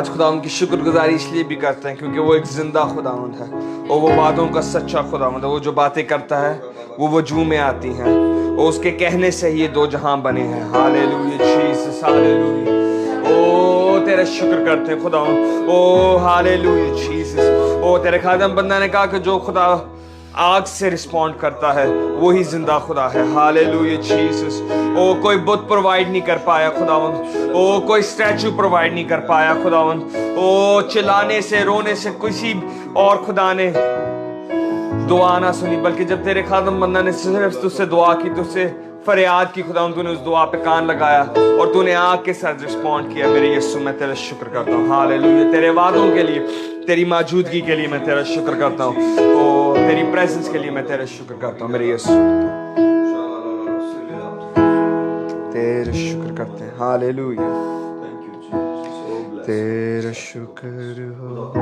آج خداوند کی شکر گزاری اس لیے بھی کرتے ہیں کیونکہ وہ ایک زندہ خداوند ہے اور وہ باتوں کا سچا خداوند ہے. وہ جو باتیں کرتا ہے وہ وجود میں آتی ہیں اور اس کے کہنے سے ہی یہ دو جہاں بنے ہیں. ہاللیلویا جیسس ہاللیلویا. او تیرا شکر کرتے ہیں خداوند. او ہاللیلویا جیسس. او تیرے خادم بندہ نے کہا کہ جو خدا آگ سے رسپونڈ کرتا ہے وہی زندہ خدا ہے. ہاللیلویا جیسس. او کوئی بت پرووائڈ نہیں کر پایا خداوند. او کوئی اسٹیچو پرووائڈ نہیں کر پایا خداوند. او چلانے سے رونے سے کسی اور خدا نے دعا نہ سنی بلکہ جب تیرے خادم بندہ نے صرف تجھ سے دعا کی تجھ سے فریاد کی خداوند تو نے اس دعا پہ کان لگایا اور تو نے آگ کے ساتھ رسپونڈ کیا. میرے یسوع میں تیرا شکر کرتا ہوں. ہاللیلویا. تیرے وعدوں کے لیے تیری موجودگی کے لیے میں تیرا شکر کرتا ہوں. او تیری پریزنس کے لیے میں تیرا شکر کرتا ہوں. میرے یسوع تیرا شکر کرتے ہیں. ہاللیلویا. تیرا شکر ہو.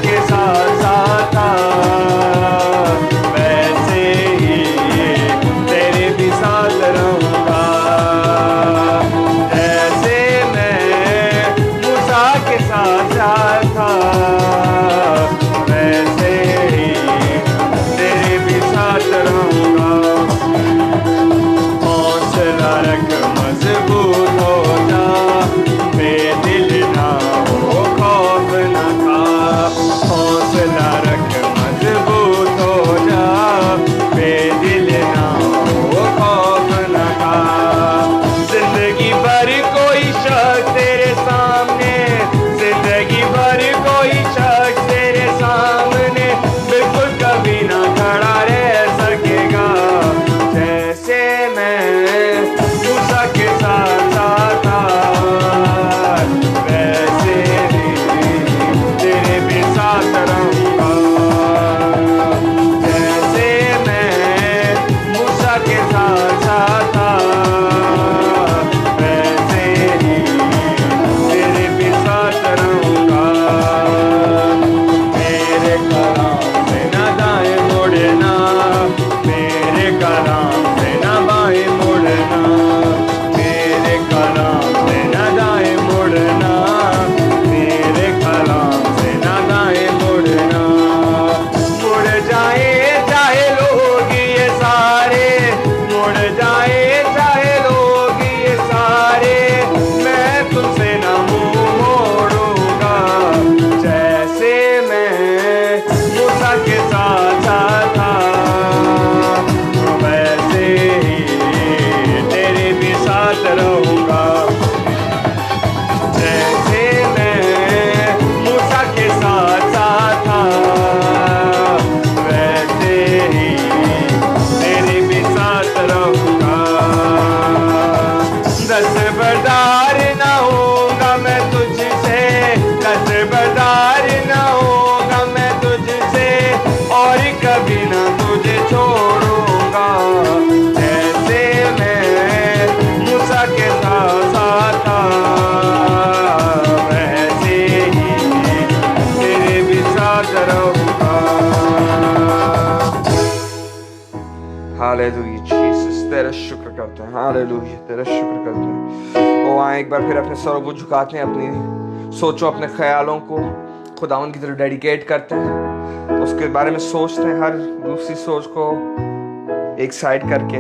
کے ساتھ ساتھ تھا ویسے ہی تیرے بھی ساتھ رہوں گا. جیسے میں موسیٰ کے ساتھ ساتھ تھا ویسے ہی تیرے بھی ساتھ رہوں گا. حوصلہ رکھ مضبوط ہو جا بے دل نہ ہو خوف نہ کھا. حوصلہ ہیں. ہاللویا تیرا شکر کرتے ہیں. او آئیں ایک بار پھر اپنے سروں کو جھکاتے ہیں, اپنی سوچو اپنے خیالوں کو خداوند کی طرف ڈیڈیکیٹ کرتے ہیں, اس کے بارے میں سوچتے ہیں, ہر دوسری سوچ کو ایک سائڈ کر کے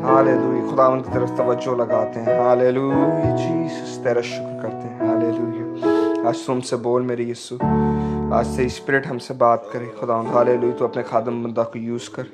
ہاللویا خداوند کی طرف توجہ لگاتے ہیں. ہاللویا جیسس تیرا شکر کرتے ہیں. ہاللویا آج تم سے بول میرے یسوع, آج سے اسپرٹ ہم سے بات کرے خداوند. ہاللویا تو اپنے خادم بندہ کو یوز کر.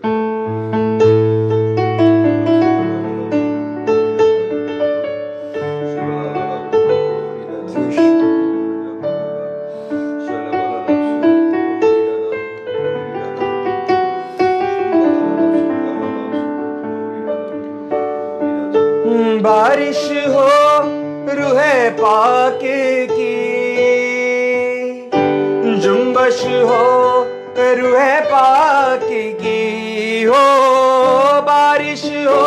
بارش ہو روح پاک کی, جنبش ہو روح پاک کی, ہو بارش ہو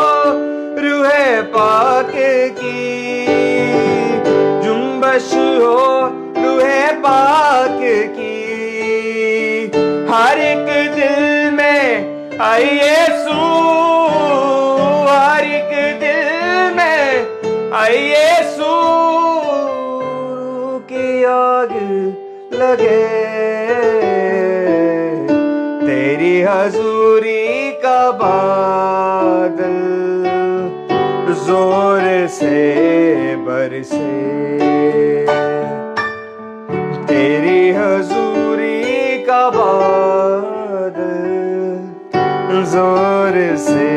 روح پاک کی, جنبش ہو روح پاک کی, ہر ایک دل میں آئی یسوع, ہر ایک دل میں آئی یسوع, کی آگ لگے تیری حضوری کا بادل زور سے برسے, تیری حضوری کا بادل زور سے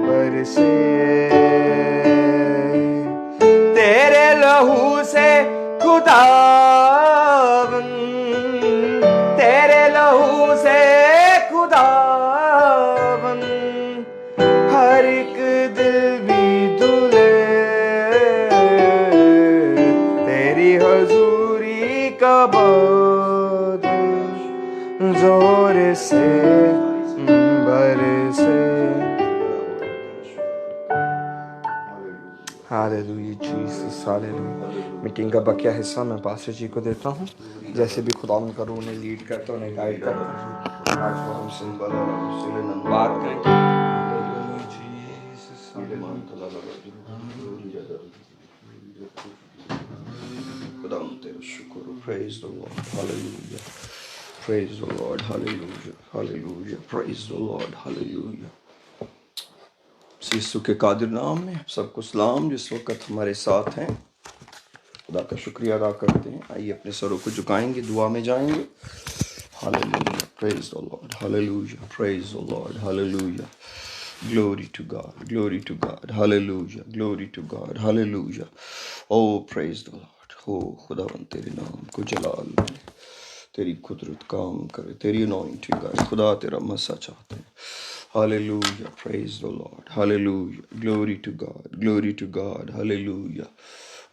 برسے, تیرے لہو سے خداوند, تیرے لہو سے خداوند, ہر ایک دل بھی دھلے تیری حضوری کا بادل زور سے برسے. Hallelujah Jesus hallelujah. میٹنگ کا بقیہ حصہ میں پاسٹر جی کو دیتا ہوں, جیسے بھی خدا ان کا روح انہیں لیڈ کرتا ہے, انہیں گائیڈ کرتا ہے. آج وہ ہم سے بات کریں گے. خدا تیرا شکر. پریز the Lord. Hallelujah praise the Lord. Hallelujah hallelujah praise the Lord. Hallelujah. یسوع کے قادر نام میں سب کو سلام جس وقت ہمارے ساتھ ہیں. خدا کا شکریہ ادا کرتے ہیں. آئیے اپنے سروں کو جھکائیں گے, دعا میں جائیں گے. Hallelujah praise the Lord. Hallelujah praise the Lord. Hallelujah glory to God. Glory to God. Hallelujah glory to God. Hallelujah. O praise the Lord. ہو خداوند تیرے نام کو جلال ملے, تیری قدرت کام کرے, تیری انوائنٹنگ آئے. خدا تیرا مسا چاہتے ہیں. Hallelujah, praise the Lord. Hallelujah, glory to God, glory to God. Hallelujah.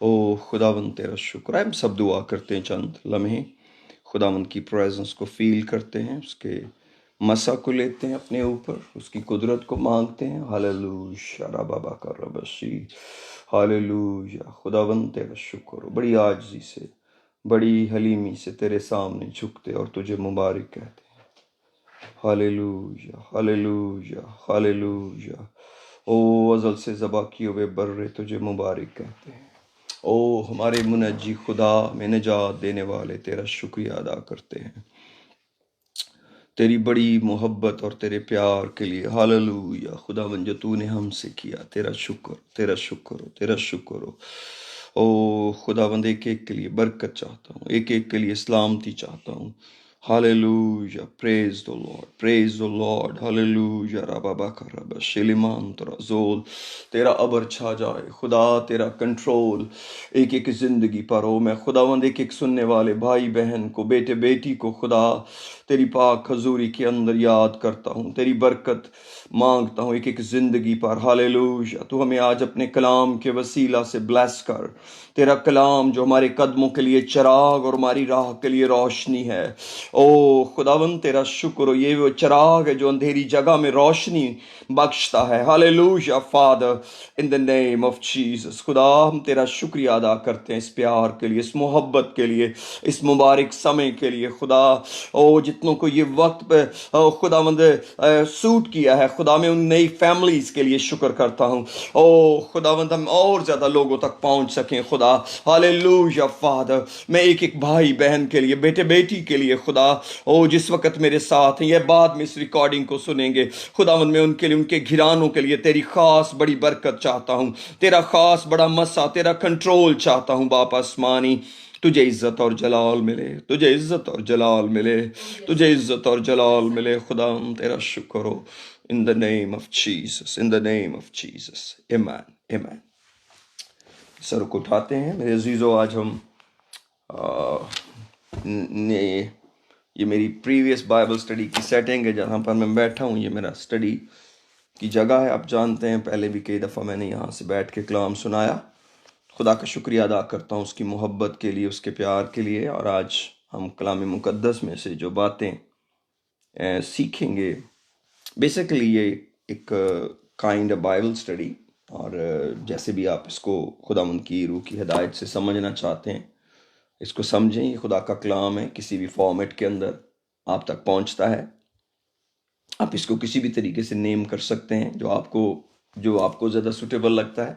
او خداوند تیرا شکر ہے. ہم سب دعا کرتے ہیں چند لمحے, خداوند کی پریزنس کو فیل کرتے ہیں, اس کے مسا کو لیتے ہیں اپنے اوپر, اس کی قدرت کو مانگتے ہیں. ہاللویا ربا کا ربشی. ہاللویا خداوند تیرا شکر ہو. بڑی عاجزی سے, بڑی حلیمی سے تیرے سامنے جھکتے اور تجھے مبارک کہتے ہیں. Hallelujah hallelujah hallelujah. او ازل سے ذبح کیے ہوئے برے تجھے مبارک کہتے ہیں. او ہمارے منجی خدا میں نجات دینے والے تیرا شکریہ ادا کرتے ہیں, تیری بڑی محبت اور تیرے پیار کے لیے. ہاللویا خداوند جو تو نے ہم سے کیا, تیرا شکر تیرا شکر ہو تیرا شکر ہو. او خداوند ایک ایک کے لیے برکت چاہتا ہوں, ایک ایک کے لیے سلامتی چاہتا ہوں. Hallelujah, praise the Lord, praise the Lord, hallelujah, ربا کا ربا شلیمان ترا زول. تیرا ابر چھا جائے خدا, تیرا کنٹرول ایک ایک زندگی پر ہو. میں خداوند ایک ایک سننے والے بھائی بہن کو, بیٹے بیٹی کو خدا تیری پاک حضوری کے اندر یاد کرتا ہوں, تیری برکت مانگتا ہوں ایک ایک زندگی پر. ہاللویا تو ہمیں آج اپنے کلام کے وسیلہ سے بلیس کر. تیرا کلام جو ہمارے قدموں کے لیے چراغ اور ہماری راہ کے لیے روشنی ہے. او خداوند تیرا شکر ہو، یہ وہ چراغ ہے جو اندھیری جگہ میں روشنی بخشتا ہے. Hallelujah Father in the name of Jesus. خدا ہم تیرا شکریہ ادا کرتے ہیں اس پیار کے لیے، اس محبت کے لیے، اس مبارک سمے کے لیے. خدا او جتنوں کو یہ وقت پہ خداوند سوٹ کیا ہے، خدا میں ان نئی فیملیز کے لیے شکر کرتا ہوں. او خداوند ہم اور زیادہ لوگوں تک پہنچ سکیں خدا. ہاللیلویا فادر میں ایک ایک بھائی بہن کے لیے، بیٹے بیٹی کے لیے خدا او جس وقت میرے ساتھ ہیں، یہ بعد میں اس ریکارڈنگ کو سنیں گے خداوند، میں ان کے لیے، ان کے گھرانوں کے لیے تیری خاص بڑی برکت چاہتا ہوں، تیرا خاص بڑا مسا، تیرا کنٹرول چاہتا ہوں. باپ آسمانی تجھے عزت اور جلال ملے، تجھے عزت اور جلال ملے، تجھے عزت اور جلال ملے. خدا تیرا شکر ہو. In the name of Jesus, in the name of Jesus. Amen, amen. سر کو اٹھاتے ہیں میرے عزیزو. آج ہم یہ میری پریویس بائبل اسٹڈی کی سیٹنگ ہے جہاں پر میں بیٹھا ہوں. یہ میرا اسٹڈی کی جگہ ہے. آپ جانتے ہیں پہلے بھی کئی دفعہ میں نے یہاں سے بیٹھ کے کلام سنایا. خدا کا شکریہ ادا کرتا ہوں اس کی محبت کے لیے، اس کے پیار کے لیے. اور آج ہم کلام مقدس میں سے جو باتیں سیکھیں گے، بیسیکلی یہ ایک کائنڈ بائبل اسٹڈی، اور جیسے بھی آپ اس کو خداوند کی روح کی ہدایت سے سمجھنا چاہتے ہیں اس کو سمجھیں. یہ خدا کا کلام ہے، کسی بھی فارمیٹ کے اندر آپ تک پہنچتا ہے. آپ اس کو کسی بھی طریقے سے نیم کر سکتے ہیں جو آپ کو زیادہ سوٹیبل لگتا ہے.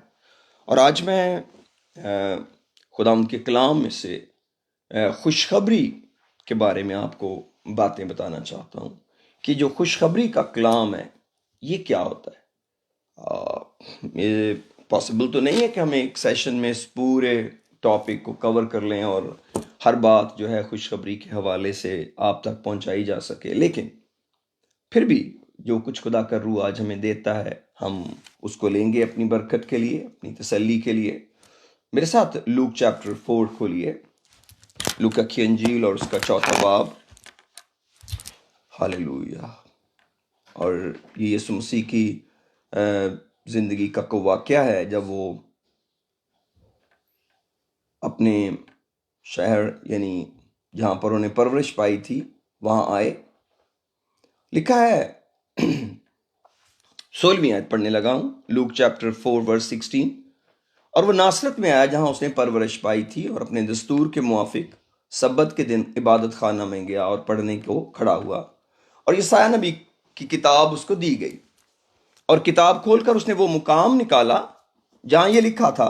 اور آج میں خداوند کے کلام میں سے خوشخبری کے بارے میں آپ کو باتیں بتانا چاہتا ہوں کہ جو خوشخبری کا کلام ہے یہ کیا ہوتا ہے. یہ پاسبل تو نہیں ہے کہ ہم ایک سیشن میں اس پورے ٹاپک کو کور کر لیں اور ہر بات جو ہے خوشخبری کے حوالے سے آپ تک پہنچائی جا سکے، لیکن پھر بھی جو کچھ خدا کا روح آج ہمیں دیتا ہے ہم اس کو لیں گے اپنی برکت کے لیے، اپنی تسلی کے لیے. میرے ساتھ لوک چیپٹر 4 کھولیے، لوکا کی انجیل اور اس کا 4واں باب. ہاللیلویا. اور یہ یسوع مسیح کی زندگی کا کو واقعہ ہے جب وہ اپنے شہر یعنی جہاں پر انہیں پرورش پائی تھی وہاں آئے. لکھا ہے 16ویں آیت پڑھنے لگا ہوں. لوک چیپٹر 4 ورس 16. اور وہ ناصرت میں آیا جہاں اس نے پرورش پائی تھی، اور اپنے دستور کے موافق سبت کے دن عبادت خانہ میں گیا اور پڑھنے کو کھڑا ہوا. اور یسایہ نبی کی کتاب اس کو دی گئی، اور کتاب کھول کر اس نے وہ مقام نکالا جہاں یہ لکھا تھا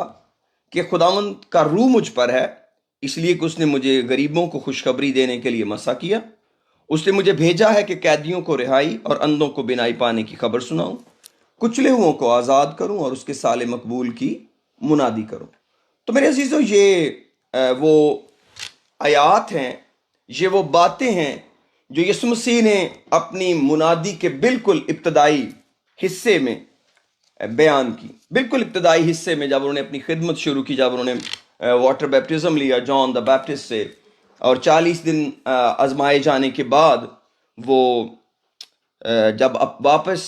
کہ خداوند کا روح مجھ پر ہے، اس لیے کہ اس نے مجھے غریبوں کو خوشخبری دینے کے لیے مسا کیا. اس نے مجھے بھیجا ہے کہ قیدیوں کو رہائی اور اندھوں کو بینائی پانے کی خبر سناؤں، کچلے ہوئوں کو آزاد کروں اور اس کے سال مقبول کی منادی کروں. تو میرے عزیزو یہ وہ آیات ہیں، یہ وہ باتیں ہیں جو یسوع مسیح نے اپنی منادی کے بالکل ابتدائی حصے میں بیان کی. بالکل ابتدائی حصے میں جب انہوں نے اپنی خدمت شروع کی، جب انہوں نے واٹر بیپٹزم لیا جان دا بیپٹسٹ سے، اور 40 دن آزمائے جانے کے بعد وہ جب واپس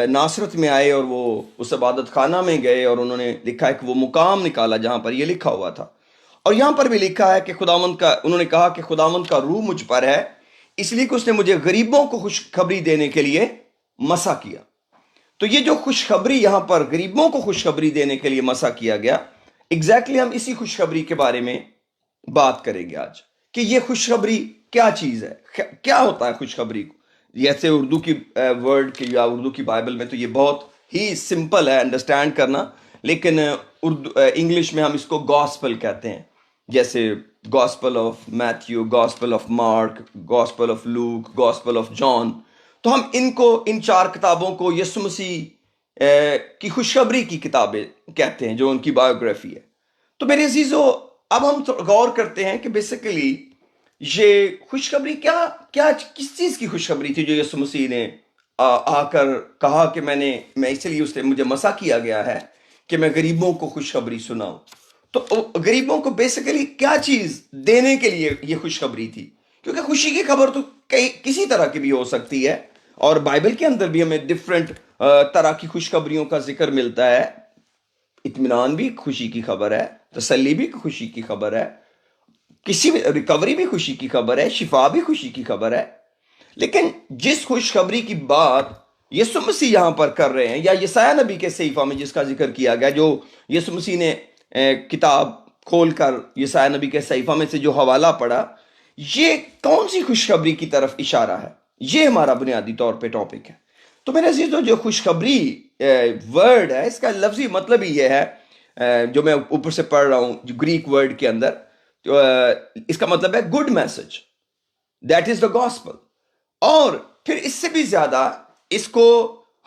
ناصرت میں آئے اور وہ اس عبادت خانہ میں گئے، اور انہوں نے لکھا ہے کہ وہ مقام نکالا جہاں پر یہ لکھا ہوا تھا. اور یہاں پر بھی لکھا ہے کہ انہوں نے کہا کہ خداوند کا روح مجھ پر ہے، اس لیے کہ اس نے مجھے غریبوں کو خوشخبری دینے کے لیے مسا کیا. تو یہ جو خوشخبری یہاں پر غریبوں کو خوشخبری دینے کے لیے مسا کیا گیا، ایگزیکٹلی ہم اسی خوشخبری کے بارے میں بات کریں گے آج کہ یہ خوشخبری کیا چیز ہے، کیا ہوتا ہے خوشخبری کو. جیسے اردو کی ورڈ کے یا اردو کی بائبل میں تو یہ بہت ہی سمپل ہے انڈرسٹینڈ کرنا، لیکن انگلش میں ہم اس کو گاسپل کہتے ہیں. جیسے gospel of Matthew, gospel of Mark, gospel of Luke, gospel of John. تو ہم ان 4 کتابوں کو یسوع مسیح کی خوشخبری کی کتابیں کہتے ہیں جو ان کی بایوگرافی ہے. تو میرے عزیزو اب ہم غور کرتے ہیں کہ بیسیکلی یہ خوشخبری کس چیز کی خوشخبری تھی جو یسوع مسیح نے آ کر کہا کہ میں اس لیے اس نے مجھے مسا کیا گیا ہے کہ میں غریبوں کو خوشخبری سناؤں. تو غریبوں کو بیسیکلی کیا چیز دینے کے لیے یہ خوشخبری تھی، کیونکہ خوشی کی خبر تو کسی طرح کی بھی ہو سکتی ہے، اور بائبل کے اندر بھی ہمیں ڈفرینٹ طرح کی خوشخبریوں کا ذکر ملتا ہے. اطمینان بھی خوشی کی خبر ہے، تسلی بھی خوشی کی خبر ہے، کسی بھی ریکوری بھی خوشی کی خبر ہے، شفا بھی خوشی کی خبر ہے، لیکن جس خوشخبری کی بات یسوع مسیح یہاں پر کر رہے ہیں، یا یسایہ نبی کے صحیفہ میں جس کا ذکر کیا گیا، جو یسوع مسیح نے کتاب کھول کر یسایہ نبی کے صحیفہ میں سے جو حوالہ پڑھا، یہ کون سی خوشخبری کی طرف اشارہ ہے؟ یہ ہمارا بنیادی طور پہ ٹاپک ہے۔ تو میرے عزیزو، جو خوشخبری ورڈ ہے، اس کا لفظی مطلب ہی یہ ہے، جو میں اوپر سے پڑھ رہا ہوں جو گریک ورڈ کے اندر، اس کا مطلب ہے good message, that is the gospel. اور پھر اس سے بھی زیادہ اس کو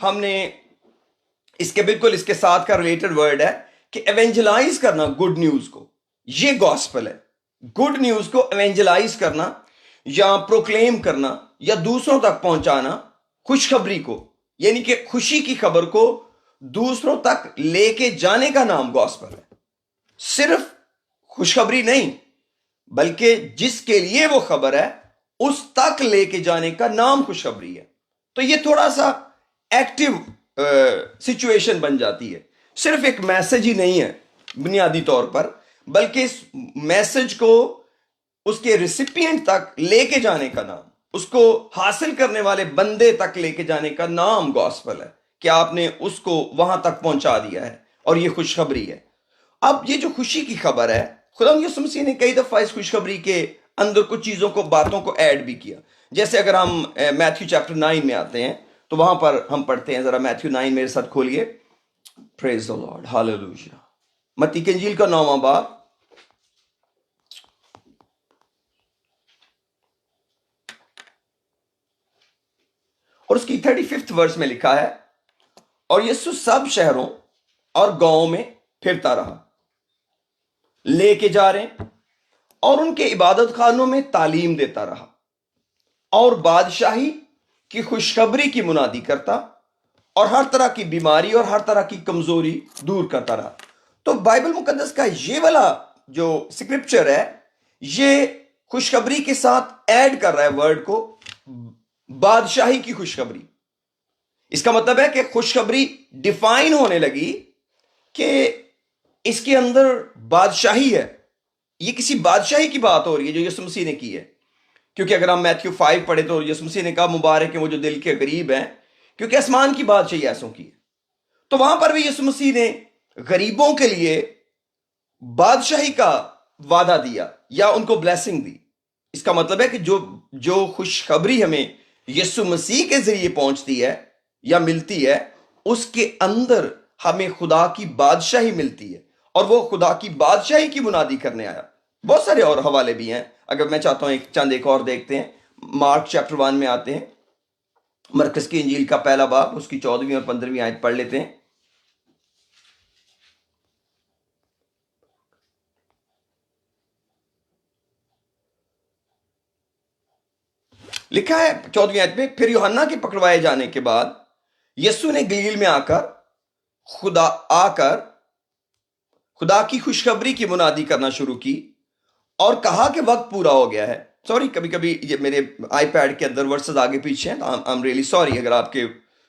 ہم نے اس کے بالکل اس کے ساتھ کا ریلیٹڈ ورڈ ہے کہ ایونجلائز کرنا گڈ نیوز کو، یہ گاسپل ہے۔ گڈ نیوز کو ایونجلائز کرنا یا پروکلیم کرنا یا دوسروں تک پہنچانا، خوشخبری کو، یعنی کہ خوشی کی خبر کو دوسروں تک لے کے جانے کا نام گاسپل ہے۔ صرف خوشخبری نہیں، بلکہ جس کے لیے وہ خبر ہے اس تک لے کے جانے کا نام خوشخبری ہے۔ تو یہ تھوڑا سا ایکٹیو سچویشن بن جاتی ہے، صرف ایک میسج ہی نہیں ہے بنیادی طور پر، بلکہ اس میسج کو اس کے ریسیپینٹ تک لے کے جانے کا نام، اس کو حاصل کرنے والے بندے تک لے کے جانے کا نام گاسپل ہے، کہ آپ نے اس کو وہاں تک پہنچا دیا ہے، اور یہ خوشخبری ہے۔ اب یہ جو خوشی کی خبر ہے، خدا یسوع مسیح نے کئی دفعہ اس خوشخبری کے اندر کچھ چیزوں کو، باتوں کو ایڈ بھی کیا۔ جیسے اگر ہم میتھیو چیپٹر 9 میں آتے ہیں تو وہاں پر ہم پڑھتے ہیں، ذرا میتھیو 9 میرے ساتھ کھولیے۔ پریز دی لارڈ، ہاللویہ۔ متی کی انجیل کا 9واں باب، اور اس کی 35 ورس میں لکھا ہے، اور یسوع سب شہروں اور گاؤں میں پھرتا رہا، لے کے جا رہے، اور ان کے عبادت خانوں میں تعلیم دیتا رہا، اور بادشاہی کی خوشخبری کی منادی کرتا، اور ہر طرح کی بیماری اور ہر طرح کی کمزوری دور کرتا رہا۔ تو بائبل مقدس کا یہ والا جو سکرپچر ہے، یہ خوشخبری کے ساتھ ایڈ کر رہا ہے ورڈ کو، بادشاہی کی خوشخبری۔ اس کا مطلب ہے کہ خوشخبری ڈیفائن ہونے لگی کہ اس کے اندر بادشاہی ہے، یہ کسی بادشاہی کی بات ہو رہی ہے جو یسوع مسیح نے کی ہے۔ کیونکہ اگر ہم میتھیو 5 پڑھے تو یسوع مسیح نے کہا مبارک ہیں وہ جو دل کے غریب ہیں، کیونکہ آسمان کی بادشاہی ایسوں کی ہے۔ تو وہاں پر بھی یسوع مسیح نے غریبوں کے لیے بادشاہی کا وعدہ دیا یا ان کو بلیسنگ دی۔ اس کا مطلب ہے کہ جو خوشخبری ہمیں یسوع مسیح کے ذریعے پہنچتی ہے یا ملتی ہے، اس کے اندر ہمیں خدا کی بادشاہی ملتی ہے، اور وہ خدا کی بادشاہی کی منادی کرنے آیا۔ بہت سارے اور حوالے بھی ہیں، اگر میں چاہتا ہوں ایک اور دیکھتے ہیں۔ مارک چیپٹر 1 میں آتے ہیں، مرکز کی انجیل کا پہلا باب، اس کی 14ویں اور 15ویں آیت پڑھ لیتے ہیں۔ لکھا ہے 14ویں آیت میں، پھر یوحنا کے پکڑوائے جانے کے بعد یسوع نے گلیل میں آ کر خدا کی خوشخبری کی منادی کرنا شروع کی، اور کہا کہ وقت پورا ہو گیا ہے۔ سوری، کبھی کبھی یہ میرے آئی پیڈ کے اندر ورسز آگے پیچھے ہیں، آئی ایم ریئلی سوری اگر آپ کے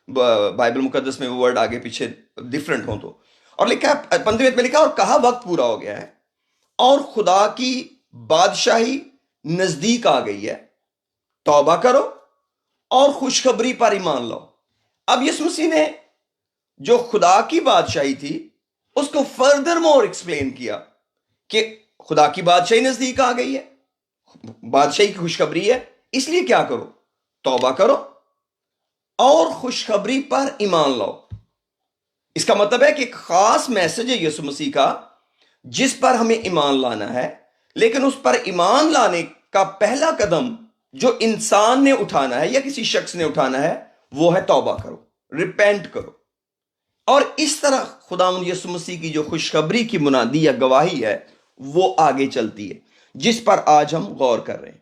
بائبل مقدس میں وہ ورڈ آگے پیچھے ڈفرنٹ ہوں تو۔ اور لکھا ہے 15ویں میں لکھا، اور کہا وقت پورا ہو گیا ہے اور خدا کی بادشاہی نزدیک آ گئی ہے، توبہ کرو اور خوشخبری پر ایمان لاؤ۔ اب یسوع مسیح نے جو خدا کی بادشاہی تھی اس کو فردر مور ایکسپلین کیا کہ خدا کی بادشاہی نزدیک آ گئی ہے، بادشاہی کی خوشخبری ہے، اس لیے کیا کرو؟ توبہ کرو اور خوشخبری پر ایمان لاؤ۔ اس کا مطلب ہے کہ ایک خاص میسج ہے یسوع مسیح کا جس پر ہمیں ایمان لانا ہے، لیکن اس پر ایمان لانے کا پہلا قدم جو انسان نے اٹھانا ہے یا کسی شخص نے اٹھانا ہے وہ ہے توبہ کرو، ریپینٹ کرو۔ اور اس طرح خداوند یسوع مسیح کی جو خوشخبری کی منادی یا گواہی ہے وہ آگے چلتی ہے، جس پر آج ہم غور کر رہے ہیں۔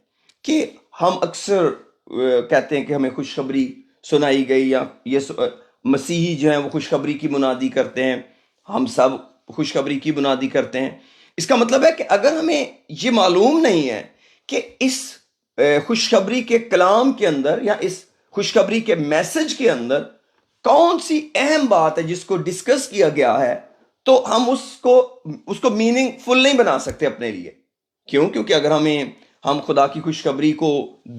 کہ ہم اکثر کہتے ہیں کہ ہمیں خوشخبری سنائی گئی، یا مسیحی جو ہیں وہ خوشخبری کی منادی کرتے ہیں، ہم سب خوشخبری کی منادی کرتے ہیں۔ اس کا مطلب ہے کہ اگر ہمیں یہ معلوم نہیں ہے کہ اس خوشخبری کے کلام کے اندر یا اس خوشخبری کے میسج کے اندر کون سی اہم بات ہے جس کو ڈسکس کیا گیا ہے، تو ہم اس کو میننگ فل نہیں بنا سکتے اپنے لیے، کیوں؟ کیونکہ اگر ہم خدا کی خوشخبری کو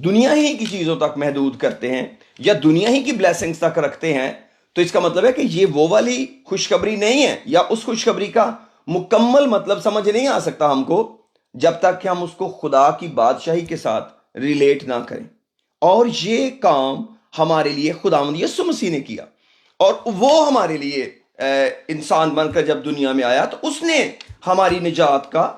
دنیا ہی کی چیزوں تک محدود کرتے ہیں یا دنیا ہی کی بلیسنگز تک رکھتے ہیں تو اس کا مطلب ہے کہ یہ وہ والی خوشخبری نہیں ہے، یا اس خوشخبری کا مکمل مطلب سمجھ نہیں آ سکتا ہم کو جب تک کہ ہم اس کو خدا کی بادشاہی کے ساتھ ریلیٹ نہ کریں۔ اور یہ کام ہمارے لیے خداوند یسوع مسیح نے کیا، اور وہ ہمارے لیے انسان بن کر جب دنیا میں آیا تو اس نے ہماری نجات کا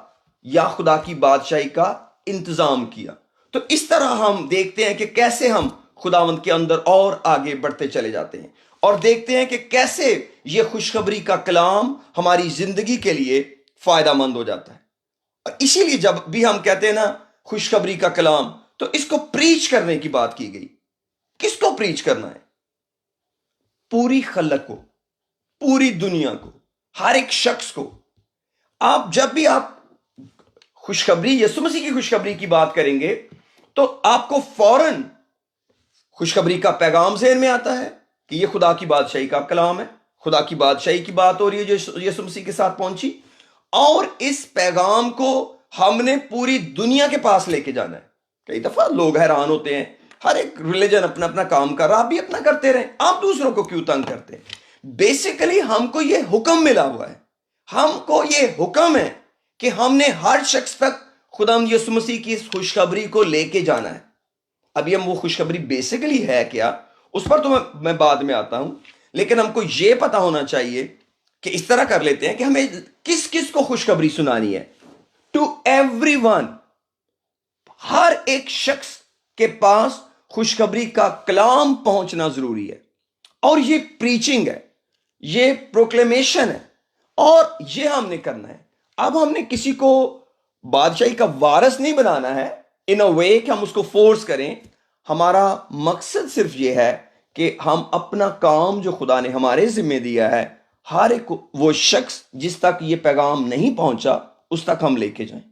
یا خدا کی بادشاہی کا انتظام کیا۔ تو اس طرح ہم دیکھتے ہیں کہ کیسے ہم خداوند کے اندر اور آگے بڑھتے چلے جاتے ہیں، اور دیکھتے ہیں کہ کیسے یہ خوشخبری کا کلام ہماری زندگی کے لیے فائدہ مند ہو جاتا ہے۔ اور اسی لیے جب بھی ہم کہتے ہیں نا خوشخبری کا کلام، تو اس کو پریچ کرنے کی بات کی گئی۔ کس کو پریچ کرنا ہے؟ پوری خلق کو، پوری دنیا کو، ہر ایک شخص کو۔ جب بھی آپ خوشخبری یسوع مسیح کی خوشخبری کی بات کریں گے تو آپ کو فوراً خوشخبری کا پیغام ذہن میں آتا ہے کہ یہ خدا کی بادشاہی کا کلام ہے، خدا کی بادشاہی کی بات ہو رہی ہے جو یسوع مسیح کے ساتھ پہنچی، اور اس پیغام کو ہم نے پوری دنیا کے پاس لے کے جانا ہے۔ کئی دفعہ لوگ حیران ہوتے ہیں، ہر ایک ریلیجن اپنا اپنا کام کر رہا، آپ بھی اپنا کرتے رہیں، آپ دوسروں کو کیوں تنگ کرتے ہیں؟ بیسیکلی ہم کو یہ حکم ملا ہوا ہے، ہم کو یہ حکم ہے کہ ہم نے ہر شخص تک خداوند یسوع مسیح کی اس خوشخبری کو لے کے جانا ہے۔ ابھی ہم وہ خوشخبری بیسیکلی ہے کیا، اس پر تو میں بعد میں آتا ہوں، لیکن ہم کو یہ پتا ہونا چاہیے کہ اس طرح کر لیتے ہیں کہ ہمیں کس کس کو خوشخبری سنانی ہے۔ ٹو ایوری ون، ہر ایک شخص کے پاس خوشخبری کا کلام پہنچنا ضروری ہے، اور یہ پریچنگ ہے، یہ پروکلیمیشن ہے، اور یہ ہم نے کرنا ہے۔ اب ہم نے کسی کو بادشاہی کا وارث نہیں بنانا ہے ان اے وے کہ ہم اس کو فورس کریں۔ ہمارا مقصد صرف یہ ہے کہ ہم اپنا کام جو خدا نے ہمارے ذمہ دیا ہے، ہر ایک وہ شخص جس تک یہ پیغام نہیں پہنچا اس تک ہم لے کے جائیں،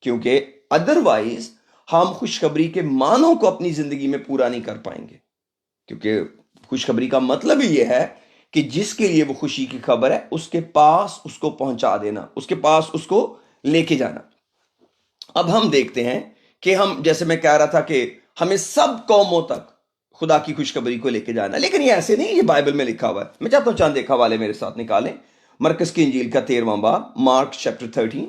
کیونکہ ادروائز ہم خوشخبری کے معنوں کو اپنی زندگی میں پورا نہیں کر پائیں گے۔ کیونکہ خوشخبری کا مطلب ہی یہ ہے کہ جس کے لیے وہ خوشی کی خبر ہے اس کے پاس اس کو پہنچا دینا، اس کے پاس اس کو لے کے جانا۔ اب ہم دیکھتے ہیں کہ ہم، جیسے میں کہہ رہا تھا کہ ہمیں سب قوموں تک خدا کی خوشخبری کو لے کے جانا، لیکن یہ ایسے نہیں، یہ بائبل میں لکھا ہوا ہے۔ میں چاہتا ہوں چند ایک حوالے میرے ساتھ نکالیں۔ مرکز کی انجیل کا 13واں باب، مارک چیپٹر 13۔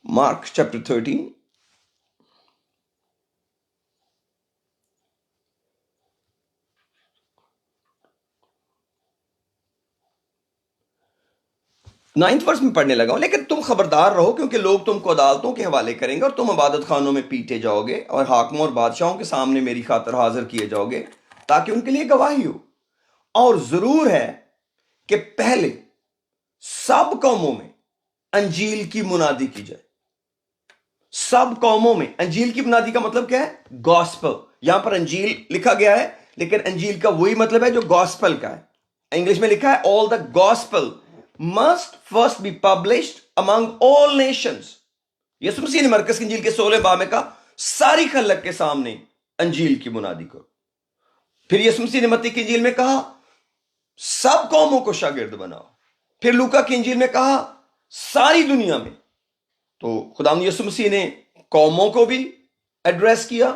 مارک چیپٹر 13 9 ورس میں پڑھنے لگا ہوں۔ لیکن تم خبردار رہو، کیونکہ لوگ تم کو عدالتوں کے حوالے کریں گے، اور تم عبادت خانوں میں پیٹے جاؤ گے اور حاکموں اور بادشاہوں کے سامنے میری خاطر حاضر کیے جاؤ گے، تاکہ ان کے لیے گواہی ہو۔ اور ضرور ہے کہ پہلے سب قوموں میں انجیل کی منادی کی جائے۔ سب قوموں میں انجیل کی منادی کا مطلب کیا ہے؟ گاسپل۔ یہاں پر انجیل لکھا گیا ہے، لیکن انجیل کا وہی مطلب ہے جو گاسپل کا ہے۔ انگلش میں لکھا ہے all the gospel must first be published among all nations۔ یسوع مسیح نے مرکز کی انجیل کے 16 باب میں کہا ساری خلق کے سامنے انجیل کی منادی کرو۔ پھر یسوع مسیح نے متی کی انجیل میں کہا سب قوموں کو شاگرد بناؤ۔ پھر لوکا کی انجیل میں کہا ساری دنیا میں۔ تو خداوند یسوع مسیح نے قوموں کو بھی ایڈریس کیا،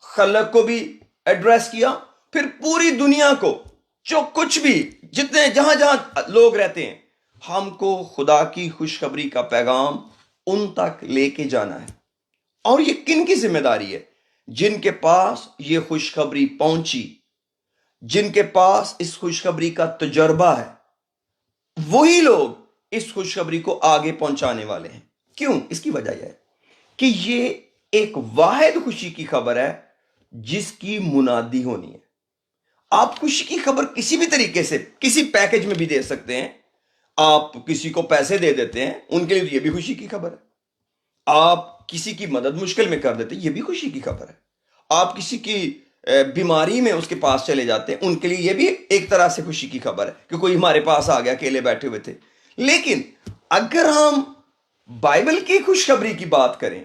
خلق کو بھی ایڈریس کیا، پھر پوری دنیا کو، جو کچھ بھی، جتنے جہاں جہاں لوگ رہتے ہیں، ہم کو خدا کی خوشخبری کا پیغام ان تک لے کے جانا ہے۔ اور یہ کن کی ذمہ داری ہے؟ جن کے پاس یہ خوشخبری پہنچی، جن کے پاس اس خوشخبری کا تجربہ ہے، وہی لوگ اس خوشخبری کو آگے پہنچانے والے ہیں۔ کیوں؟ اس کی وجہ یہ ہے کہ یہ ایک واحد خوشی کی خبر ہے جس کی منادی ہونی ہے۔ آپ خوشی کی خبر کسی بھی طریقے سے، کسی پیکج میں بھی دے سکتے ہیں۔ آپ کسی کو پیسے دے دیتے ہیں، ان کے لیے یہ بھی خوشی کی خبر ہے۔ آپ کسی کی مدد مشکل میں کر دیتے ہیں، یہ بھی خوشی کی خبر ہے۔ آپ کسی کی بیماری میں اس کے پاس چلے جاتے ہیں، ان کے لیے یہ بھی ایک طرح سے خوشی کی خبر ہے کہ کوئی ہمارے پاس آ گیا، اکیلے بیٹھے ہوئے تھے۔ لیکن اگر ہم بائبل کی خوشخبری کی بات کریں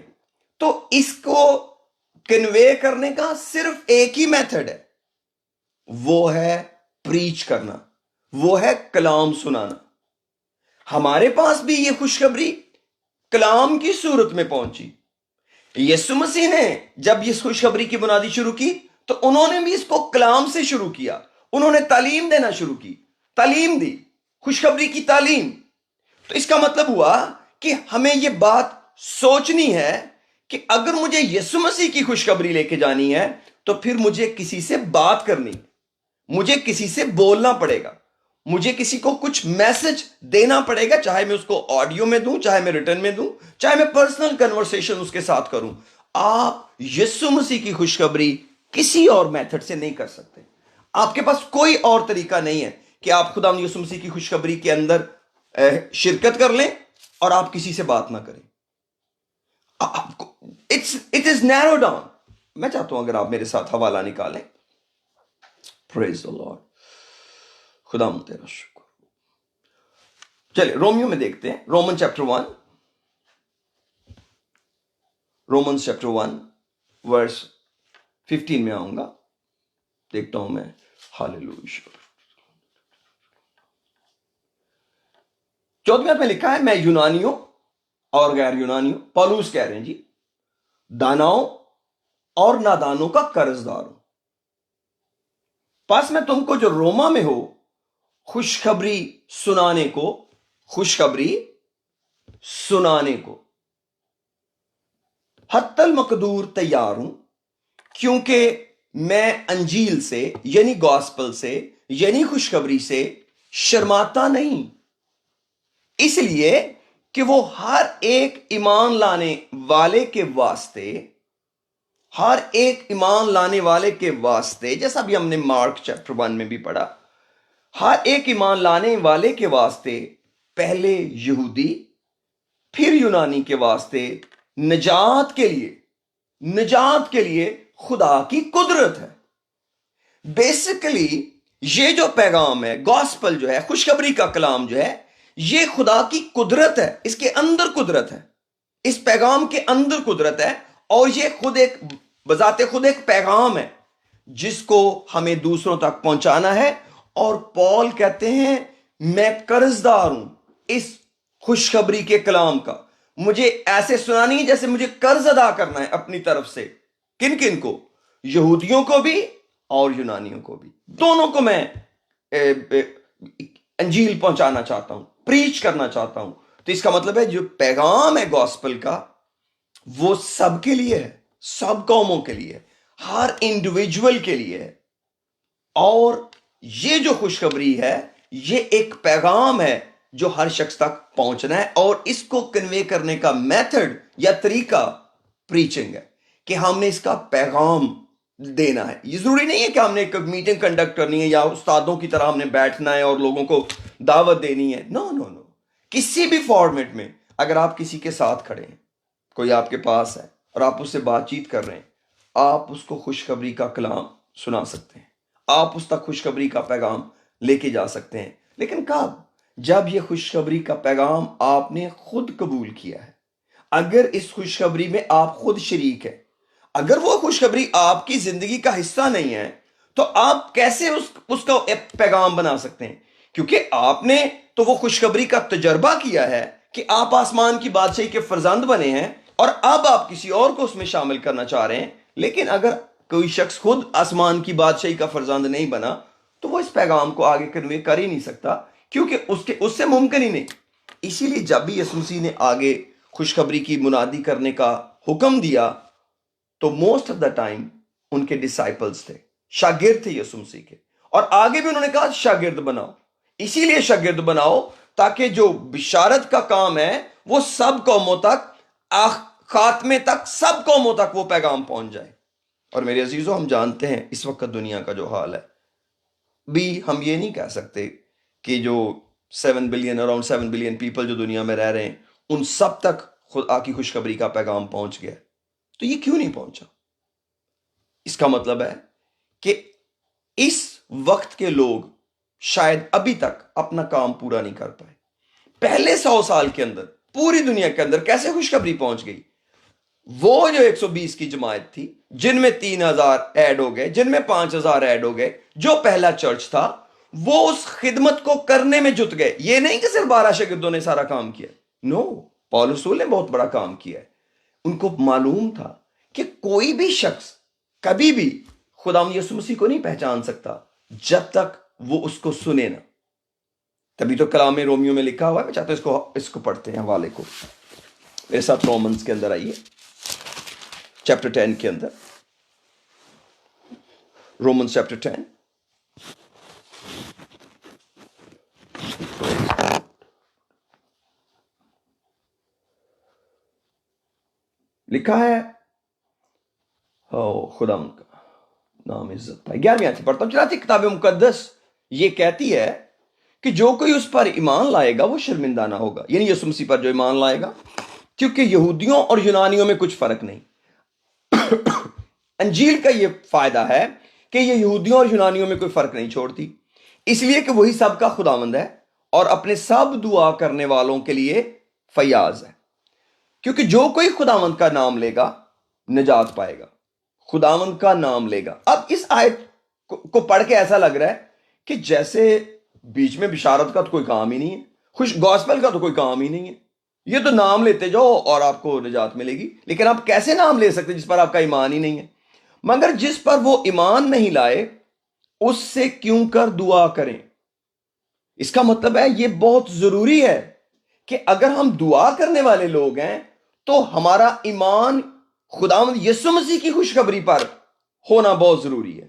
تو اس کو کنوے کرنے کا صرف ایک ہی میتھڈ ہے، وہ ہے پریچ کرنا، وہ ہے کلام سنانا۔ ہمارے پاس بھی یہ خوشخبری کلام کی صورت میں پہنچی۔ یسوع مسیح نے جب اس خوشخبری کی بنیادی شروع کی تو انہوں نے بھی اس کو کلام سے شروع کیا۔ انہوں نے تعلیم دینا شروع کی، تعلیم دی، خوشخبری کی تعلیم۔ تو اس کا مطلب ہوا کہ ہمیں یہ بات سوچنی ہے کہ اگر مجھے یسوع مسیح کی خوشخبری لے کے جانی ہے تو پھر مجھے کسی سے بات کرنی، مجھے کسی سے بولنا پڑے گا، مجھے کسی کو کچھ میسج دینا پڑے گا، چاہے میں اس کو آڈیو میں دوں، چاہے میں ریٹن میں دوں، چاہے میں پرسنل کنورسیشن اس کے ساتھ کروں۔ آپ یسوع مسیح کی خوشخبری کسی اور میتھڈ سے نہیں کر سکتے۔ آپ کے پاس کوئی اور طریقہ نہیں ہے کہ آپ خدا یسوع مسیح کی خوشخبری کے اندر شرکت کر لیں اور آپ کسی سے بات نہ کریں۔ It is narrow down. میں چاہتا ہوں اگر آپ میرے ساتھ حوالہ نکالیں۔ پریز دی لارڈ، خدا تیرا شکر۔ چلے رومیو میں دیکھتے ہیں، رومن چیپٹر 1، رومنز چیپٹر 1 ورس 15 میں آؤں گا، دیکھتا ہوں میں۔ ہاللیلویا۔ 14 میں لکھا ہے، میں یونانیوں اور غیر یونانیوں، پالوس کہہ رہے ہیں جی، داناؤں اور نادانوں کا قرض دار ہوں۔ پس میں تم کو جو روما میں ہو خوشخبری سنانے کو، خوشخبری سنانے کو حتی المقدور تیار ہوں، کیونکہ میں انجیل سے یعنی گاسپل سے یعنی خوشخبری سے شرماتا نہیں، اس لیے کہ وہ ہر ایک ایمان لانے والے کے واسطے، ہر ایک ایمان لانے والے کے واسطے، جیسا بھی ہم نے مارک چیپٹر 1 میں بھی پڑھا، ہر ایک ایمان لانے والے کے واسطے پہلے یہودی پھر یونانی کے واسطے نجات کے لیے خدا کی قدرت ہے۔ بیسیکلی یہ جو پیغام ہے، گاسپل جو ہے، خوشخبری کا کلام جو ہے، یہ خدا کی قدرت ہے، اس کے اندر قدرت ہے، اس پیغام کے اندر قدرت ہے، اور یہ خود ایک بذات خود ایک پیغام ہے جس کو ہمیں دوسروں تک پہنچانا ہے۔ اور پال کہتے ہیں میں قرض دار ہوں اس خوشخبری کے کلام کا، مجھے ایسے سنانی ہے جیسے مجھے قرض ادا کرنا ہے اپنی طرف سے۔ کن کن کو؟ یہودیوں کو بھی اور یونانیوں کو بھی، دونوں کو میں انجیل پہنچانا چاہتا ہوں، پریچ کرنا چاہتا ہوں۔ تو اس کا مطلب ہے جو پیغام ہے گاسپل کا وہ سب کے لیے ہے، سب قوموں کے لیے، ہر انڈیویجول کے لیے ہے۔ اور یہ جو خوشخبری ہے یہ ایک پیغام ہے جو ہر شخص تک پہنچنا ہے، اور اس کو کنوے کرنے کا میتھڈ یا طریقہ پریچنگ ہے، کہ ہم نے اس کا پیغام دینا ہے۔ یہ ضروری نہیں ہے کہ ہم نے ایک میٹنگ کنڈکٹ کرنی ہے یا استادوں کی طرح ہم نے بیٹھنا ہے اور لوگوں کو دعوت دینی ہے۔ نو نو نو، کسی بھی فارمیٹ میں اگر آپ کسی کے ساتھ کھڑے ہیں، کوئی آپ کے پاس ہے اور آپ اس سے بات چیت کر رہے ہیں، آپ اس کو خوشخبری کا کلام سنا سکتے ہیں، آپ اس تک خوشخبری کا پیغام لے کے جا سکتے ہیں۔ لیکن کب؟ جب یہ خوشخبری کا پیغام آپ نے خود قبول کیا ہے، اگر اس خوشخبری میں آپ خود شریک ہیں۔ اگر وہ خوشخبری آپ کی زندگی کا حصہ نہیں ہے تو آپ کیسے اس کا پیغام بنا سکتے ہیں؟ کیونکہ آپ نے تو وہ خوشخبری کا تجربہ کیا ہے کہ آپ آسمان کی بادشاہی کے فرزند بنے ہیں، اور اب آپ کسی اور کو اس میں شامل کرنا چاہ رہے ہیں۔ لیکن اگر کوئی شخص خود آسمان کی بادشاہی کا فرزند نہیں بنا تو وہ اس پیغام کو آگے کنوے کر ہی نہیں سکتا، کیونکہ اس سے ممکن ہی نہیں۔ اسی لیے جب بھی یسوع مسیح نے آگے خوشخبری کی منادی کرنے کا حکم دیا تو موسٹ آف دا ٹائم ان کے ڈسائپلز تھے، شاگرد تھے یسوع مسیح کے، اور آگے بھی انہوں نے کہا شاگرد بناؤ۔ اسی لیے شاگرد بناؤ تاکہ جو بشارت کا کام ہے وہ سب قوموں تک، خاتمے تک سب قوموں تک وہ پیغام پہنچ جائے۔ اور میرے عزیزو، ہم جانتے ہیں اس وقت دنیا کا جو حال ہے، بھی ہم یہ نہیں کہہ سکتے کہ جو 7 بلین، اراؤنڈ 7 بلین پیپل جو دنیا میں رہ رہے ہیں، ان سب تک خدا کی خوشخبری کا پیغام پہنچ گیا۔ تو یہ کیوں نہیں پہنچا؟ اس کا مطلب ہے کہ اس وقت کے لوگ شاید ابھی تک اپنا کام پورا نہیں کر پائے۔ پہلے 100 سال کے اندر پوری دنیا کے اندر کیسے خوشخبری پہنچ گئی؟ وہ جو 120 کی جماعت تھی جن میں 3000 ایڈ ہو گئے، جن میں 5000 ایڈ ہو گئے، جو پہلا چرچ تھا وہ اس خدمت کو کرنے میں جت گئے. یہ نہیں کہ صرف 12 شاگردوں نے سارا کام کیا، نو، پولس رسول نے بہت بڑا کام کیا ہے. ان کو معلوم تھا کہ کوئی بھی شخص کبھی بھی خداوند یسوع مسیح کو نہیں پہچان سکتا جب تک وہ اس کو سنے نہ. تبھی تو کلام رومیو میں لکھا ہوا ہے، میں چاہتا ہوں اس کو پڑھتے ہیں حوالے کو. میرے ساتھ رومنز کے اندر آئیے، چیپٹر 10 کے اندر، رومنز چیپٹر 10. لکھا ہے، خدا ان کا نام عزت پائے. 11ویں آیت سے پڑھتا ہوں. چنانچہ کتاب مقدس یہ کہتی ہے کہ جو کوئی اس پر ایمان لائے گا وہ شرمندہ نہ ہوگا، یعنی یسوع مسیح پر جو ایمان لائے گا، کیونکہ یہودیوں اور یونانیوں میں کچھ فرق نہیں. انجیل کا یہ فائدہ ہے کہ یہ یہودیوں اور یونانیوں میں کوئی فرق نہیں چھوڑتی، اس لیے کہ وہی سب کا خداوند ہے اور اپنے سب دعا کرنے والوں کے لیے فیاض ہے. کیونکہ جو کوئی خداوند کا نام لے گا نجات پائے گا. خداوند کا نام لے گا. اب اس آیت کو پڑھ کے ایسا لگ رہا ہے کہ جیسے بیچ میں بشارت کا تو کوئی کام ہی نہیں ہے، خوش گوسپل کا تو کوئی کام ہی نہیں ہے، یہ تو نام لیتے جاؤ اور آپ کو نجات ملے گی. لیکن آپ کیسے نام لے سکتے جس پر آپ کا ایمان ہی نہیں ہے؟ مگر جس پر وہ ایمان نہیں لائے اس سے کیوں کر دعا کریں. اس کا مطلب ہے یہ بہت ضروری ہے کہ اگر ہم دعا کرنے والے لوگ ہیں تو ہمارا ایمان خداوند یسوع مسیح کی خوشخبری پر ہونا بہت ضروری ہے.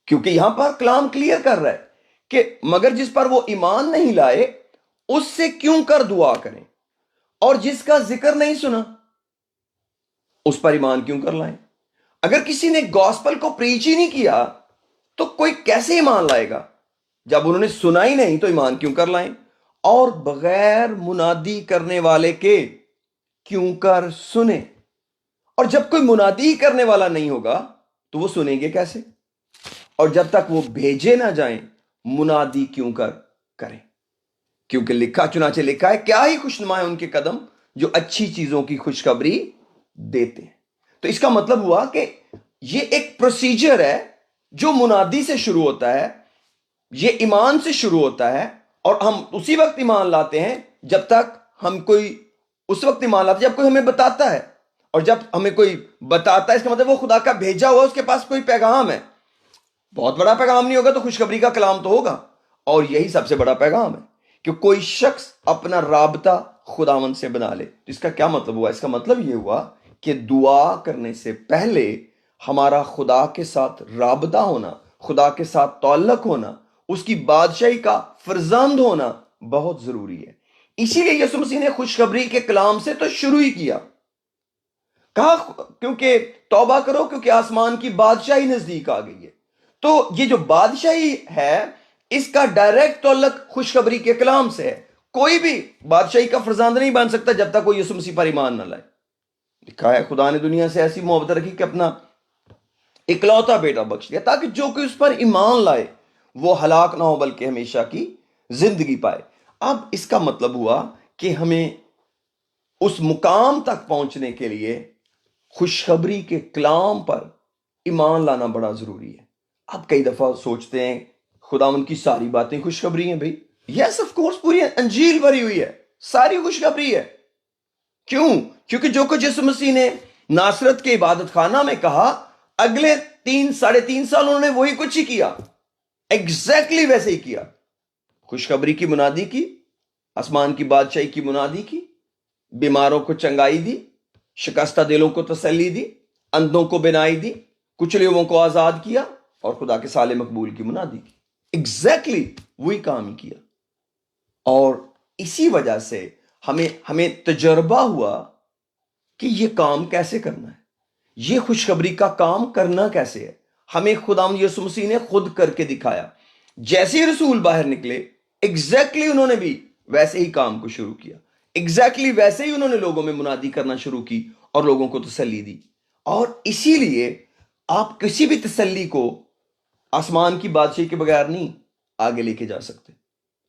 کیونکہ یہاں پر کلام کلیئر کر رہا ہے کہ مگر جس پر وہ ایمان نہیں لائے اس سے کیوں کر دعا کریں، اور جس کا ذکر نہیں سنا اس پر ایمان کیوں کر لائیں. اگر کسی نے گاسپل کو پریچ ہی نہیں کیا تو کوئی کیسے ایمان لائے گا؟ جب انہوں نے سنا ہی نہیں تو ایمان کیوں کر لائیں؟ اور بغیر منادی کرنے والے کے کیوں کر سنیں؟ اور جب کوئی منادی کرنے والا نہیں ہوگا تو وہ سنیں گے کیسے؟ اور جب تک وہ بھیجے نہ جائیں منادی کیوں کر کریں؟ کیونکہ چنانچہ لکھا ہے، کیا ہی خوشنما ہے ان کے قدم جو اچھی چیزوں کی خوشخبری دیتے ہیں. تو اس کا مطلب ہوا کہ یہ ایک پروسیجر ہے جو منادی سے شروع ہوتا ہے، یہ ایمان سے شروع ہوتا ہے، اور ہم اسی وقت ایمان لاتے ہیں جب تک اس وقت ایمان لاتے ہیں جب کوئی ہمیں بتاتا ہے. اور جب ہمیں کوئی بتاتا ہے اس کا مطلب وہ خدا کا بھیجا ہوا، اس کے پاس کوئی پیغام ہے. بہت بڑا پیغام نہیں ہوگا تو خوشخبری کا کلام تو ہوگا، اور یہی سب سے بڑا پیغام ہے کہ کوئی شخص اپنا رابطہ خداوند سے بنا لے. اس کا کیا مطلب ہوا؟ اس کا مطلب یہ ہوا کہ دعا کرنے سے پہلے ہمارا خدا کے ساتھ رابطہ ہونا، خدا کے ساتھ تعلق ہونا، اس کی بادشاہی کا فرزند ہونا بہت ضروری ہے. اسی لیے یسوع مسیح نے خوشخبری کے کلام سے تو شروع ہی کیا، کہا کیونکہ توبہ کرو کیونکہ آسمان کی بادشاہی نزدیک آ گئی ہے. تو یہ جو بادشاہی ہے اس کا ڈائریکٹ تعلق خوشخبری کے کلام سے ہے. کوئی بھی بادشاہی کا فرزند نہیں بن سکتا جب تک وہ یسوع مسیح پر ایمان نہ لائے. لکھا ہے خدا نے دنیا سے ایسی محبت رکھی کہ اپنا اکلوتا بیٹا بخش دیا تاکہ جو کوئی اس پر ایمان لائے وہ ہلاک نہ ہو بلکہ ہمیشہ کی زندگی پائے. اب اس کا مطلب ہوا کہ ہمیں اس مقام تک پہنچنے کے لیے خوشخبری کے کلام پر ایمان لانا بڑا ضروری ہے. آپ کئی دفعہ سوچتے ہیں خداوند کی ساری باتیں خوشخبری ہیں. بھائی یس آف کورس پوری انجیل بھری ہوئی ہے، ساری خوشخبری ہے. کیوں؟ کیونکہ جو کچھ یسوع مسیح نے ناصرت کے عبادت خانہ میں کہا اگلے 3.5 سال انہوں نے وہی کچھ ہی کیا، ایگزیکٹلی ویسے ہی کیا. خوشخبری کی منادی کی، آسمان کی بادشاہی کی منادی کی، بیماروں کو چنگائی دی، شکستہ دلوں کو تسلی دی، اندھوں کو بینائی دی، کچھ لوگوں کو آزاد کیا، اور خدا کے سالے مقبول کی منادی کی. ایگزیکٹلی وہی کام ہی کیا. اور اسی وجہ سے ہمیں تجربہ ہوا کہ یہ کام کیسے کرنا ہے، یہ خوشخبری کا کام کرنا کیسے ہے. ہمیں خداوند یسوع مسیح نے خود کر کے دکھایا. جیسے ہی رسول باہر نکلے ایگزیکٹلی انہوں نے بھی ویسے ہی کام کو شروع کیا، ایگزیکٹلی ویسے ہی انہوں نے لوگوں میں منادی کرنا شروع کی اور لوگوں کو تسلی دی. اور اسی لیے آپ کسی بھی تسلی کو آسمان کی بادشاہی کے بغیر نہیں آگے لے کے جا سکتے.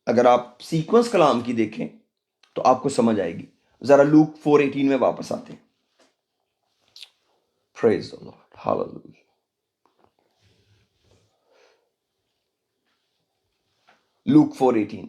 اگر آپ سیکوینس کلام کی دیکھیں تو آپ کو سمجھ آئے گی. ذرا لوک 4:18 میں واپس آتے ہیں. Praise the Lord. Hallelujah. Luke 4:18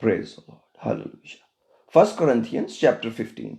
Praise the Lord. Hallelujah. 1 Corinthians chapter 15।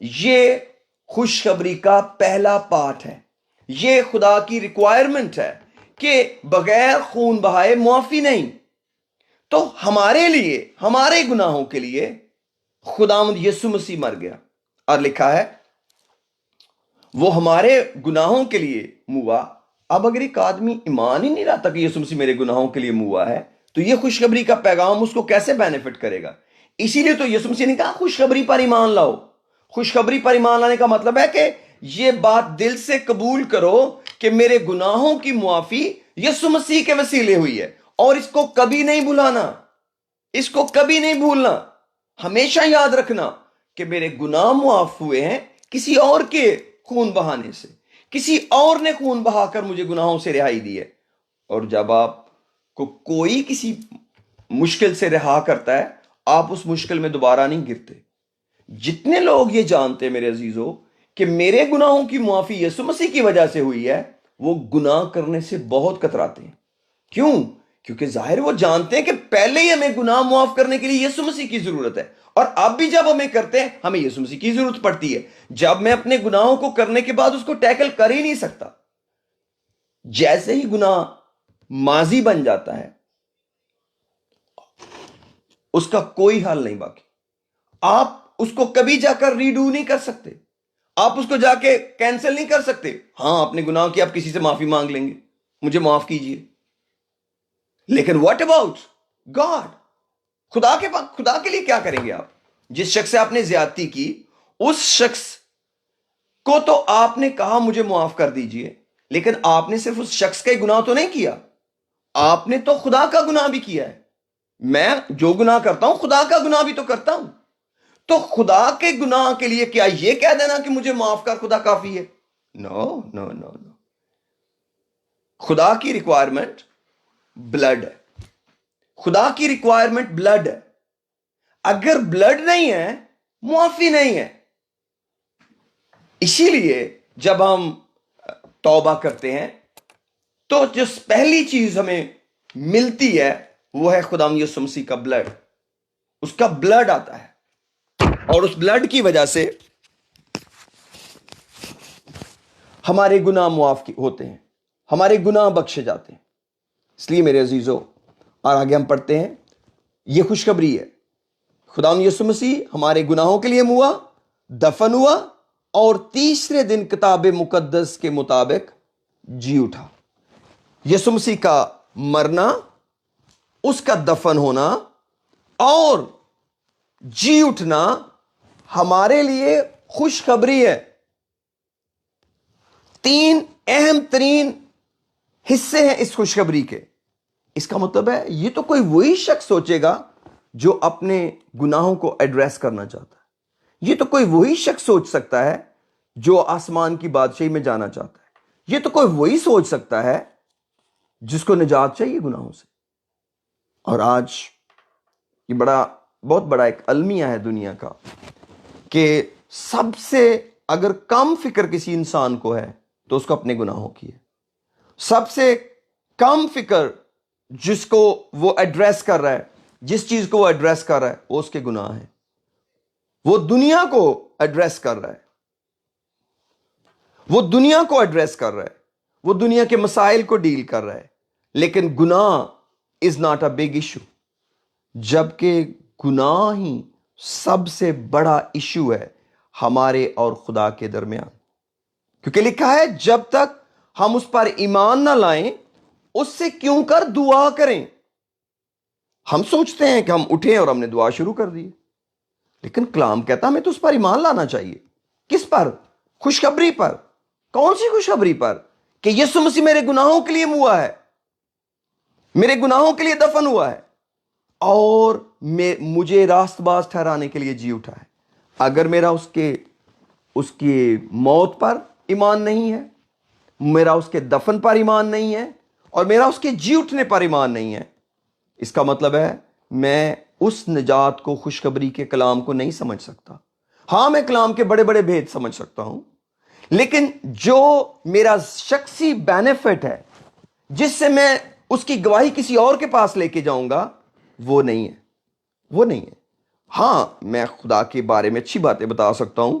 یہ خوشخبری کا پہلا پارٹ ہے. یہ خدا کی ریکوائرمنٹ ہے کہ بغیر خون بہائے معافی نہیں. تو ہمارے لیے، ہمارے گناہوں کے لیے خداوند یسوع مسیح مر گیا، اور لکھا ہے وہ ہمارے گناہوں کے لیے موا. اب اگر ایک آدمی ایمان ہی نہیں لاتا کہ یسوع مسیح میرے گناہوں کے لیے موا ہے، تو یہ خوشخبری کا پیغام اس کو کیسے بینیفٹ کرے گا؟ اسی لیے تو یسوع مسیح نے کہا خوشخبری پر ایمان لاؤ. خوشخبری پر ایمان لانے کا مطلب ہے کہ یہ بات دل سے قبول کرو کہ میرے گناہوں کی معافی یسوع مسیح کے وسیلے ہوئی ہے، اور اس کو کبھی نہیں بھلانا، اس کو کبھی نہیں بھولنا. ہمیشہ یاد رکھنا کہ میرے گناہ معاف ہوئے ہیں کسی اور کے خون بہانے سے. کسی اور نے خون بہا کر مجھے گناہوں سے رہائی دی ہے. اور جب آپ کو کوئی کسی مشکل سے رہا کرتا ہے، آپ اس مشکل میں دوبارہ نہیں گرتے. جتنے لوگ یہ جانتے ہیں میرے عزیزو کہ میرے گناہوں کی معافی یسوع مسیح کی وجہ سے ہوئی ہے، وہ گناہ کرنے سے بہت کتراتے ہیں. کیوں؟ کیونکہ ظاہر وہ جانتے ہیں کہ پہلے ہی ہمیں گناہ معاف کرنے کے لیے یسوع مسیح کی ضرورت ہے، اور اب بھی جب ہمیں کرتے ہیں ہمیں یسوع مسیح کی ضرورت پڑتی ہے. جب میں اپنے گناہوں کو کرنے کے بعد اس کو ٹیکل کر ہی نہیں سکتا، جیسے ہی گناہ ماضی بن جاتا ہے اس کا کوئی حل نہیں باقی. آپ اس کو کبھی جا کر ریڈو نہیں کر سکتے، آپ اس کو جا کے کینسل نہیں کر سکتے. ہاں، اپنے گناہ کی آپ کسی سے معافی مانگ لیں گے، مجھے معاف کیجئے، لیکن واٹ اباؤٹ گاڈ؟ خدا کے لیے کیا کریں گے آپ؟ جس شخص سے آپ نے زیادتی کی، اس شخص کو تو آپ نے کہا مجھے معاف کر دیجئے، لیکن آپ نے صرف اس شخص کا ہی گناہ تو نہیں کیا، آپ نے تو خدا کا گناہ بھی کیا ہے. میں جو گناہ کرتا ہوں خدا کا گناہ بھی تو کرتا ہوں. تو خدا کے گناہ کے لیے کیا یہ کہہ دینا کہ مجھے معاف کر خدا کافی ہے؟ نو نو نو نو. خدا کی ریکوائرمنٹ بلڈ ہے. خدا کی ریکوائرمنٹ بلڈ ہے. اگر بلڈ نہیں ہے معافی نہیں ہے. اسی لیے جب ہم توبہ کرتے ہیں تو جس پہلی چیز ہمیں ملتی ہے وہ ہے خدا یسوع مسیح کا بلڈ. اس کا بلڈ آتا ہے، اور اس بلڈ کی وجہ سے ہمارے گناہ معاف ہوتے ہیں، ہمارے گناہ بخشے جاتے ہیں. اس لیے میرے عزیزو، اور آگے ہم پڑھتے ہیں، یہ خوشخبری ہے خدا یسوع مسیح ہمارے گناہوں کے لیے ہوا، دفن ہوا، اور تیسرے دن کتاب مقدس کے مطابق جی اٹھا. یسوع مسیح کا مرنا، اس کا دفن ہونا اور جی اٹھنا ہمارے لیے خوشخبری ہے. 3 اہم ترین حصے ہیں اس خوشخبری کے. اس کا مطلب ہے یہ تو کوئی وہی شخص سوچے گا جو اپنے گناہوں کو ایڈریس کرنا چاہتا ہے. یہ تو کوئی وہی شخص سوچ سکتا ہے جو آسمان کی بادشاہی میں جانا چاہتا ہے. یہ تو کوئی وہی سوچ سکتا ہے جس کو نجات چاہیے گناہوں سے. اور آج یہ بہت بڑا ایک المیہ ہے دنیا کا کہ سب سے اگر کم فکر کسی انسان کو ہے تو اس کو اپنے گناہوں کی ہے. سب سے کم فکر جس کو وہ ایڈریس کر رہا ہے، جس چیز کو وہ ایڈریس کر رہا ہے، وہ اس کے گناہ ہیں. وہ دنیا کو ایڈریس کر رہا ہے، وہ دنیا کو ایڈریس کر رہا ہے، وہ دنیا کے مسائل کو ڈیل کر رہا ہے، لیکن گناہ is not a big issue. جبکہ گناہ ہی سب سے بڑا ایشو ہے ہمارے اور خدا کے درمیان. کیونکہ لکھا ہے جب تک ہم اس پر ایمان نہ لائیں اس سے کیوں کر دعا کریں. ہم سوچتے ہیں کہ ہم اٹھیں اور ہم نے دعا شروع کر دی، لیکن کلام کہتا ہمیں تو اس پر ایمان لانا چاہیے. کس پر؟ خوشخبری پر. کون سی خوشخبری پر؟ کہ یسوع مسیح میرے گناہوں کے لیے ہوا ہے، میرے گناہوں کے لیے دفن ہوا ہے، اور مجھے راست باز ٹھہرانے کے لیے جی اٹھا ہے. اگر میرا اس کی موت پر ایمان نہیں ہے، میرا اس کے دفن پر ایمان نہیں ہے، اور میرا اس کے جی اٹھنے پر ایمان نہیں ہے، اس کا مطلب ہے میں اس نجات کو، خوشخبری کے کلام کو نہیں سمجھ سکتا. ہاں، میں کلام کے بڑے بڑے بھید سمجھ سکتا ہوں، لیکن جو میرا شخصی بینیفٹ ہے، جس سے میں اس کی گواہی کسی اور کے پاس لے کے جاؤں گا، وہ نہیں ہے، وہ نہیں ہے. ہاں، میں خدا کے بارے میں اچھی باتیں بتا سکتا ہوں،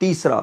3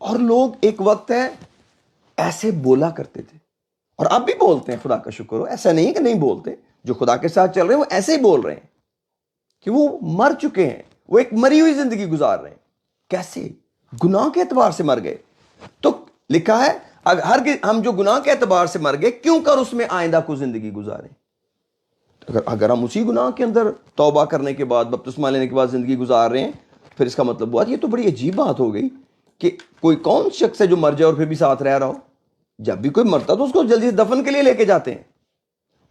اور لوگ ایک وقت ہے ایسے بولا کرتے تھے، اور اب بھی بولتے ہیں، خدا کا شکر ہو، ایسا نہیں ہے کہ نہیں بولتے، جو خدا کے ساتھ چل رہے ہیں وہ ایسے ہی بول رہے ہیں کہ وہ مر چکے ہیں، وہ ایک مری ہوئی زندگی گزار رہے ہیں۔ کیسے؟ گناہ کے اعتبار سے مر گئے۔ تو لکھا ہے ہم جو گناہ کے اعتبار سے مر گئے، کیوں کر اس میں آئندہ کو زندگی گزاریں؟ اگر ہم اسی گناہ کے اندر توبہ کرنے کے بعد، بپتسمہ لینے کے بعد زندگی گزار رہے ہیں، پھر اس کا مطلب ہوا یہ تو بڑی عجیب بات ہو گئی کہ کوئی کون شخص ہے جو مر جائے اور پھر بھی ساتھ رہ رہا ہو؟ جب بھی کوئی مرتا تو اس کو جلدی سے دفن کے لیے لے کے جاتے ہیں۔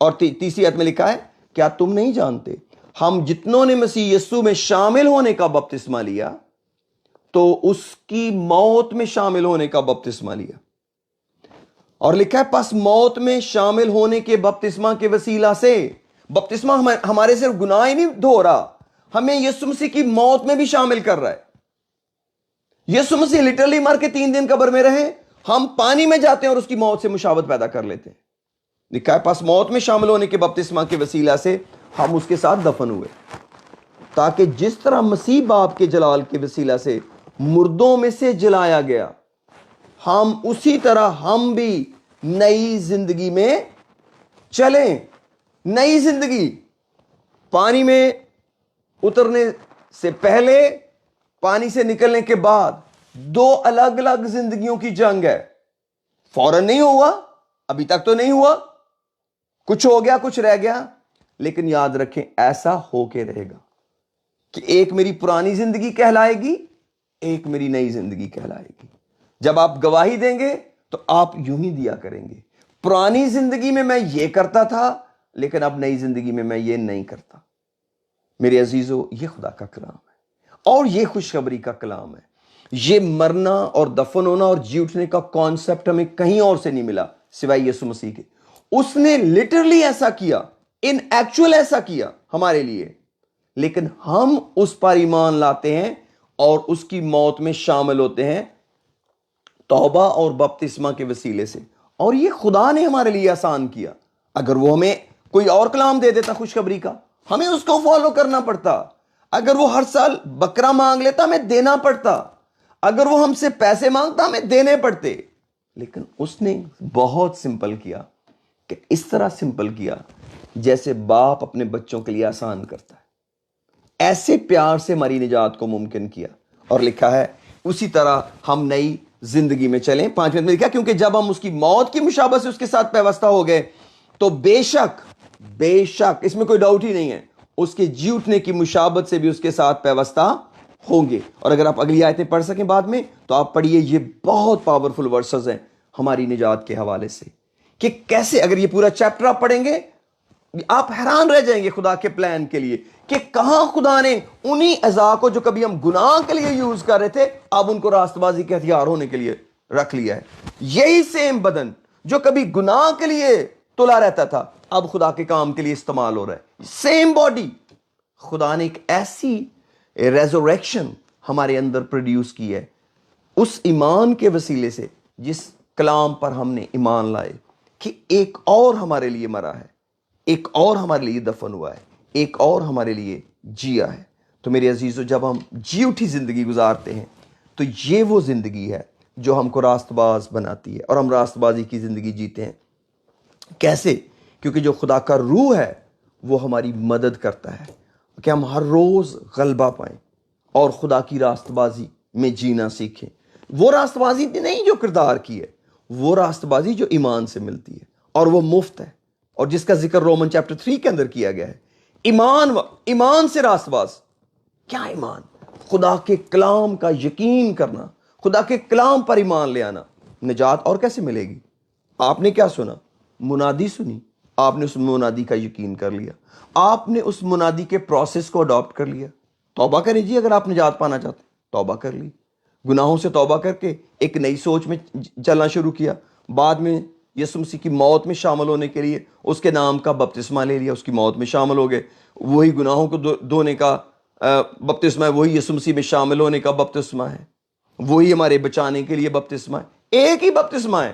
اور تیسری آیت میں لکھا ہے، کیا تم نہیں جانتے ہم جتنوں نے مسیح یسوع میں شامل ہونے کا بپتسمہ لیا تو اس کی موت میں شامل ہونے کا بپتسمہ لیا۔ اور لکھا ہے پس موت میں شامل ہونے کے بپتسمہ کے وسیلہ سے، بپتسمہ ہمارے صرف گناہ ہی نہیں دھو رہا، ہمیں یسوع مسیح کی موت میں بھی شامل کر رہا ہے۔ یسوع مسیح لٹرلی مر کے 3 دن قبر میں رہے، ہم پانی میں جاتے ہیں اور اس کی موت سے مشابہت پیدا کر لیتے ہیں۔ لکھا ہے پس موت میں شامل ہونے کے بپتسمہ کے وسیلہ سے ہم اس کے ساتھ دفن ہوئے، تاکہ جس طرح مسیح باپ کے جلال کے وسیلہ سے مردوں میں سے جلایا گیا، ہم اسی طرح ہم بھی نئی زندگی میں چلیں۔ نئی زندگی، پانی میں اترنے سے پہلے، پانی سے نکلنے کے بعد، 2 الگ الگ زندگیوں کی جنگ ہے۔ فوراً نہیں ہوا، ابھی تک تو نہیں ہوا، کچھ ہو گیا، کچھ رہ گیا، لیکن یاد رکھیں ایسا ہو کے رہے گا کہ ایک میری پرانی زندگی کہلائے گی، ایک میری نئی زندگی کہلائے گی۔ جب آپ گواہی دیں گے تو آپ یوں ہی دیا کریں گے، پرانی زندگی میں یہ کرتا تھا، لیکن اب نئی زندگی میں یہ نہیں کرتا۔ میرے عزیزو، یہ خدا کا کلام ہے اور یہ خوشخبری کا کلام ہے۔ یہ مرنا اور دفن ہونا اور جی اٹھنے کا کانسیپٹ ہمیں کہیں اور سے نہیں ملا سوائے یسوع مسیح کے۔ اس نے لٹرلی ایسا کیا، ان ایکچوئل ایسا کیا ہمارے لیے، لیکن ہم اس پر ایمان لاتے ہیں اور اس کی موت میں شامل ہوتے ہیں توبہ اور بپتسمہ کے وسیلے سے۔ اور یہ خدا نے ہمارے لیے آسان کیا۔ اگر وہ ہمیں کوئی اور کلام دے دیتا خوشخبری کا، ہمیں اس کو فالو کرنا پڑتا۔ اگر وہ ہر سال بکرا مانگ لیتا، ہمیں دینا پڑتا۔ اگر وہ ہم سے پیسے مانگتا، ہمیں دینے پڑتے۔ لیکن اس نے بہت سمپل کیا، کہ اس طرح سمپل کیا جیسے باپ اپنے بچوں کے لیے آسان کرتا ہے۔ ایسے پیار سے ہماری نجات کو ممکن کیا، اور لکھا ہے اسی طرح ہم نئی زندگی میں چلیں۔ 5 منٹ میں لکھا، کیونکہ جب ہم اس کی موت کی مشابہت سے اس کے ساتھ پیوستہ ہو گئے تو بے شک اس میں کوئی ڈاؤٹ ہی نہیں ہے، اس کے جی اٹھنے کی مشابہت سے بھی اس کے ساتھ پیوستہ ہوں گے۔ اور اگر آپ اگلی آیتیں پڑھ سکیں بعد میں تو آپ پڑھیے، یہ بہت پاورفل ورسز ہیں ہماری نجات کے حوالے سے، کہ کیسے اگر یہ پورا چیپٹر آپ پڑھیں گے آپ حیران رہ جائیں گے خدا کے پلان کے لیے، کہ کہاں خدا نے انہی اعضاء کو جو کبھی ہم گناہ کے لیے یوز کر رہے تھے، اب ان کو راست بازی کے ہتھیار ہونے کے لیے رکھ لیا ہے۔ یہی سیم بدن جو کبھی گناہ کے لیے تلا رہتا تھا، اب خدا کے کام کے لیے استعمال ہو رہا ہے۔ سیم باڈی، خدا نے ایک ایسی ریزوریکشن ہمارے اندر پروڈیوس کی ہے اس ایمان کے وسیلے سے، جس کلام پر ہم نے ایمان لائے، کہ ایک اور ہمارے لیے مرا ہے، ایک اور ہمارے لیے دفن ہوا ہے، ایک اور ہمارے لیے جیا ہے۔ تو میرے عزیزو، جب ہم جی اٹھی زندگی گزارتے ہیں تو یہ وہ زندگی ہے جو ہم کو راست باز بناتی ہے، اور ہم راست بازی کی زندگی جیتے ہیں۔ کیسے؟ کیونکہ جو خدا کا روح ہے وہ ہماری مدد کرتا ہے کہ ہم ہر روز غلبہ پائیں اور خدا کی راست بازی میں جینا سیکھیں۔ وہ راست بازی نہیں جو کردار کی ہے، وہ راست بازی جو ایمان سے ملتی ہے، اور وہ مفت ہے، اور جس کا ذکر رومن چیپٹر 3 کے اندر کیا گیا ہے۔ ایمان سے راست باز۔ کیا ایمان؟ خدا کے کلام کا یقین کرنا، خدا کے کلام پر ایمان لے آنا۔ نجات اور کیسے ملے گی؟ آپ نے کیا سنا؟ منادی سنی، آپ نے اس منادی کا یقین کر لیا، آپ نے اس منادی کے پروسیس کو اڈاپٹ کر لیا۔ توبہ کریں جی، اگر آپ نجات پانا چاہتے ہیں، توبہ کر لی، گناہوں سے توبہ کر کے ایک نئی سوچ میں چلنا شروع کیا، بعد میں یسوع مسیح کی موت میں شامل ہونے کے لیے اس کے نام کا بپتسمہ لے لیا، اس کی موت میں شامل ہو گئے۔ وہی گناہوں کو دھونے کا بپتسمہ ہے، وہی یسوع مسیح میں شامل ہونے کا بپتسمہ ہے، وہی ہمارے بچانے کے لیے بپتسمہ ہے۔ ایک ہی بپتسمہ ہے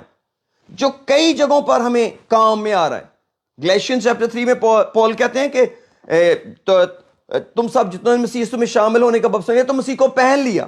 جو کئی جگہوں پر ہمیں کام میں آ رہا ہے۔ گلیشین چیپٹر 3 میں پول کہتے ہیں کہ تم سب جتنے مسیح یسوع میں شامل ہونے کا بپتسمہ لیا تو مسیح کو پہن لیا۔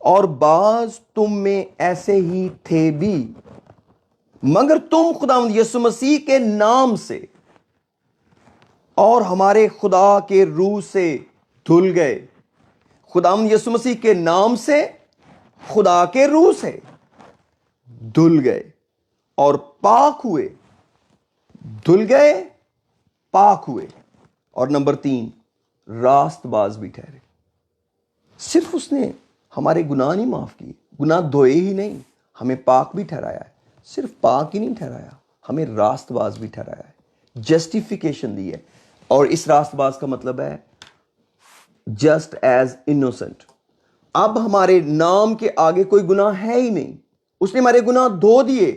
اور بعض تم میں ایسے ہی تھے بھی، مگر تم خداوند یسوع مسیح کے نام سے اور ہمارے خدا کے روح سے دھل گئے۔ خداوند یسوع مسیح کے نام سے، خدا کے روح سے دھل گئے اور پاک ہوئے، دھل گئے، پاک ہوئے۔ اور نمبر 3، راست باز بھی ٹھہرے۔ صرف اس نے ہمارے گناہ نہیں معاف کیے، گناہ دھوئے ہی نہیں، ہمیں پاک بھی ٹھہرایا ہے۔ صرف پاک ہی نہیں ٹھہرایا، ہمیں راست باز بھی ٹھہرایا ہے، جسٹیفیکیشن دی ہے۔ اور اس راست باز کا مطلب ہے جسٹ ایز انوسنٹ۔ اب ہمارے نام کے آگے کوئی گناہ ہے ہی نہیں، اس نے ہمارے گناہ دھو دیے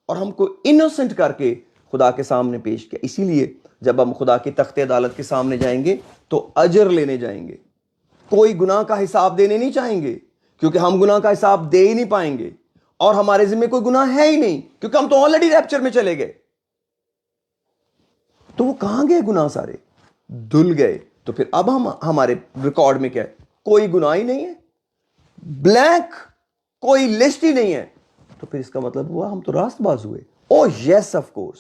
اور ہم کو انوسنٹ کر کے خدا کے سامنے پیش کیا۔ اسی لیے جب ہم خدا کی تخت عدالت کے سامنے جائیں گے تو اجر لینے جائیں گے، کوئی گناہ کا حساب دینے نہیں چاہیں گے، کیونکہ ہم گناہ کا حساب دے ہی نہیں پائیں گے، اور ہمارے ذمہ کوئی گناہ ہے ہی نہیں، کیونکہ ہم تو آلریڈی ریپچر میں چلے گئے۔ تو وہ کہاں گئے گناہ؟ سارے دھل گئے۔ تو پھر اب ہمارے ریکارڈ میں کیا ہے؟ کوئی گناہ ہی نہیں ہے، بلینک، کوئی لسٹ ہی نہیں ہے۔ تو پھر اس کا مطلب ہوا ہم تو راست باز ہوئے۔ او یس آف کورس،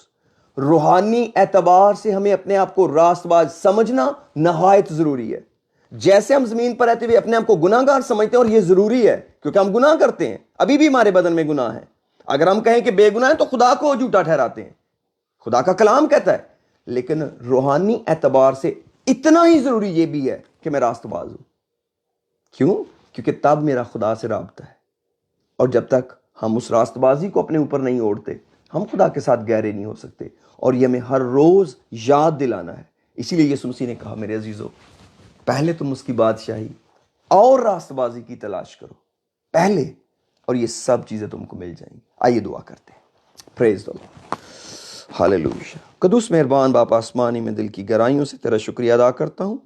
روحانی اعتبار سے ہمیں اپنے آپ کو راست باز سمجھنا نہایت ضروری ہے۔ جیسے ہم زمین پر رہتے ہوئے اپنے آپ کو گناہ گار سمجھتے ہیں، اور یہ ضروری ہے کیونکہ ہم گناہ کرتے ہیں، ابھی بھی ہمارے بدن میں گناہ ہے۔ اگر ہم کہیں کہ بے گناہ ہیں تو خدا کو جھوٹا ٹھہراتے ہیں، خدا کا کلام کہتا ہے۔ لیکن روحانی اعتبار سے اتنا ہی ضروری یہ بھی ہے کہ میں راست باز ہوں۔ کیوں؟ کیونکہ تب میرا خدا سے رابطہ ہے، اور جب تک ہم اس راست بازی کو اپنے اوپر نہیں اوڑھتے ہم خدا کے ساتھ گہرے نہیں ہو سکتے، اور یہ ہمیں ہر روز یاد دلانا ہے۔ اسی لیے یسوع مسیح نے کہا میرے عزیزو، پہلے تم اس کی بادشاہی اور راست بازی کی تلاش کرو پہلے، اور یہ سب چیزیں تم کو مل جائیں گی۔ آئیے دعا کرتے ہیں۔ پریز دی لارڈ، ہاللویا۔ قدوس مہربان باپ آسمانی، میں دل کی گہرائیوں سے تیرا شکریہ ادا کرتا ہوں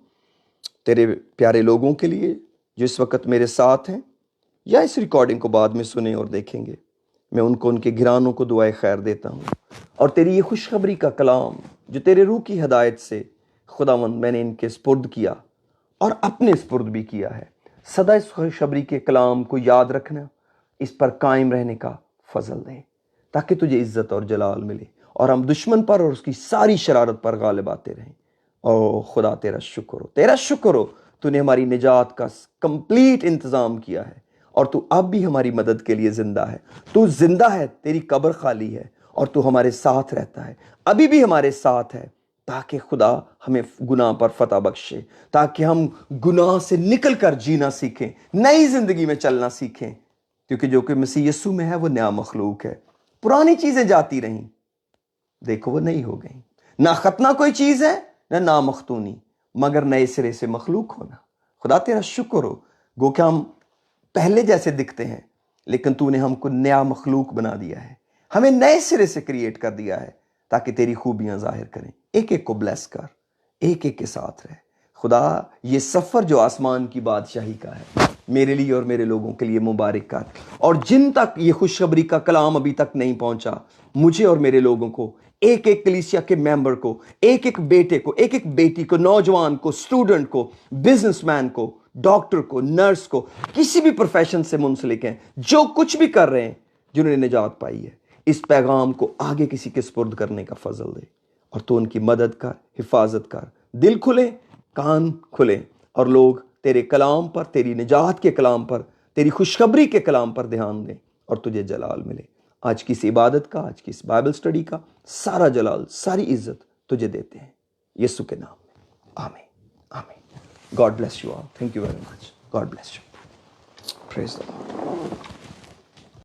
تیرے پیارے لوگوں کے لیے جو اس وقت میرے ساتھ ہیں یا اس ریکارڈنگ کو بعد میں سنیں اور دیکھیں گے۔ میں ان کو ان کے گھرانوں کو دعائے خیر دیتا ہوں، اور تیری یہ خوشخبری کا کلام جو تیرے روح کی ہدایت سے خداوند میں نے ان کے سپرد کیا اور اپنے سپرد بھی کیا ہے، سدا اس خوشخبری کے کلام کو یاد رکھنا، اس پر قائم رہنے کا فضل دے، تاکہ تجھے عزت اور جلال ملے، اور ہم دشمن پر اور اس کی ساری شرارت پر غالب آتے رہیں۔ او خدا تیرا شکر ہو، تیرا شکر ہو، تو نے ہماری نجات کا کمپلیٹ انتظام کیا ہے، اور تو اب بھی ہماری مدد کے لیے زندہ ہے۔ تو زندہ ہے، تیری قبر خالی ہے، اور تو ہمارے ساتھ رہتا ہے، ابھی بھی ہمارے ساتھ ہے، تاکہ خدا ہمیں گناہ پر فتح بخشے، تاکہ ہم گناہ سے نکل کر جینا سیکھیں، نئی زندگی میں چلنا سیکھیں، کیونکہ جو کہ مسیح یسوع میں ہے وہ نیا مخلوق ہے۔ پرانی چیزیں جاتی رہیں، دیکھو وہ نئی ہو گئیں۔ نہ ختنہ کوئی چیز ہے، نہ نامختونی، مگر نئے سرے سے مخلوق ہونا۔ خدا تیرا شکر ہو، گو کہ ہم پہلے جیسے دکھتے ہیں، لیکن تو نے ہم کو نیا مخلوق بنا دیا ہے، ہمیں نئے سرے سے کریٹ کر دیا ہے، تاکہ تیری خوبیاں ظاہر کریں۔ ایک ایک کو بلیس کر، ایک ایک کے ساتھ رہ خدا۔ یہ سفر جو آسمان کی بادشاہی کا ہے میرے لیے اور میرے لوگوں کے لیے مبارک کر، اور جن تک یہ خوشخبری کا کلام ابھی تک نہیں پہنچا، مجھے اور میرے لوگوں کو، ایک ایک کلیسیا کے ممبر کو، ایک ایک بیٹے کو، ایک ایک بیٹی کو، نوجوان کو، اسٹوڈنٹ کو، بزنس مین کو، ڈاکٹر کو، نرس کو، کسی بھی پروفیشن سے منسلک ہیں، جو کچھ بھی کر رہے ہیں، جنہوں نے نجات پائی ہے، اس پیغام کو آگے کسی کے سپرد کرنے کا فضل دے، اور تو ان کی مدد کر، حفاظت کر۔ دل کھلے، کان کھلے، اور لوگ تیرے کلام پر، تیری نجات کے کلام پر، تیری خوشخبری کے کلام پر دھیان دیں، اور تجھے جلال ملے۔ آج کی اس عبادت کا، آج کی اس بائبل سٹڈی کا سارا جلال، ساری عزت تجھے دیتے ہیں، یسوع کے نام میں، آمین آمین۔ God bless you all, thank you very much, God bless you, praise the lord.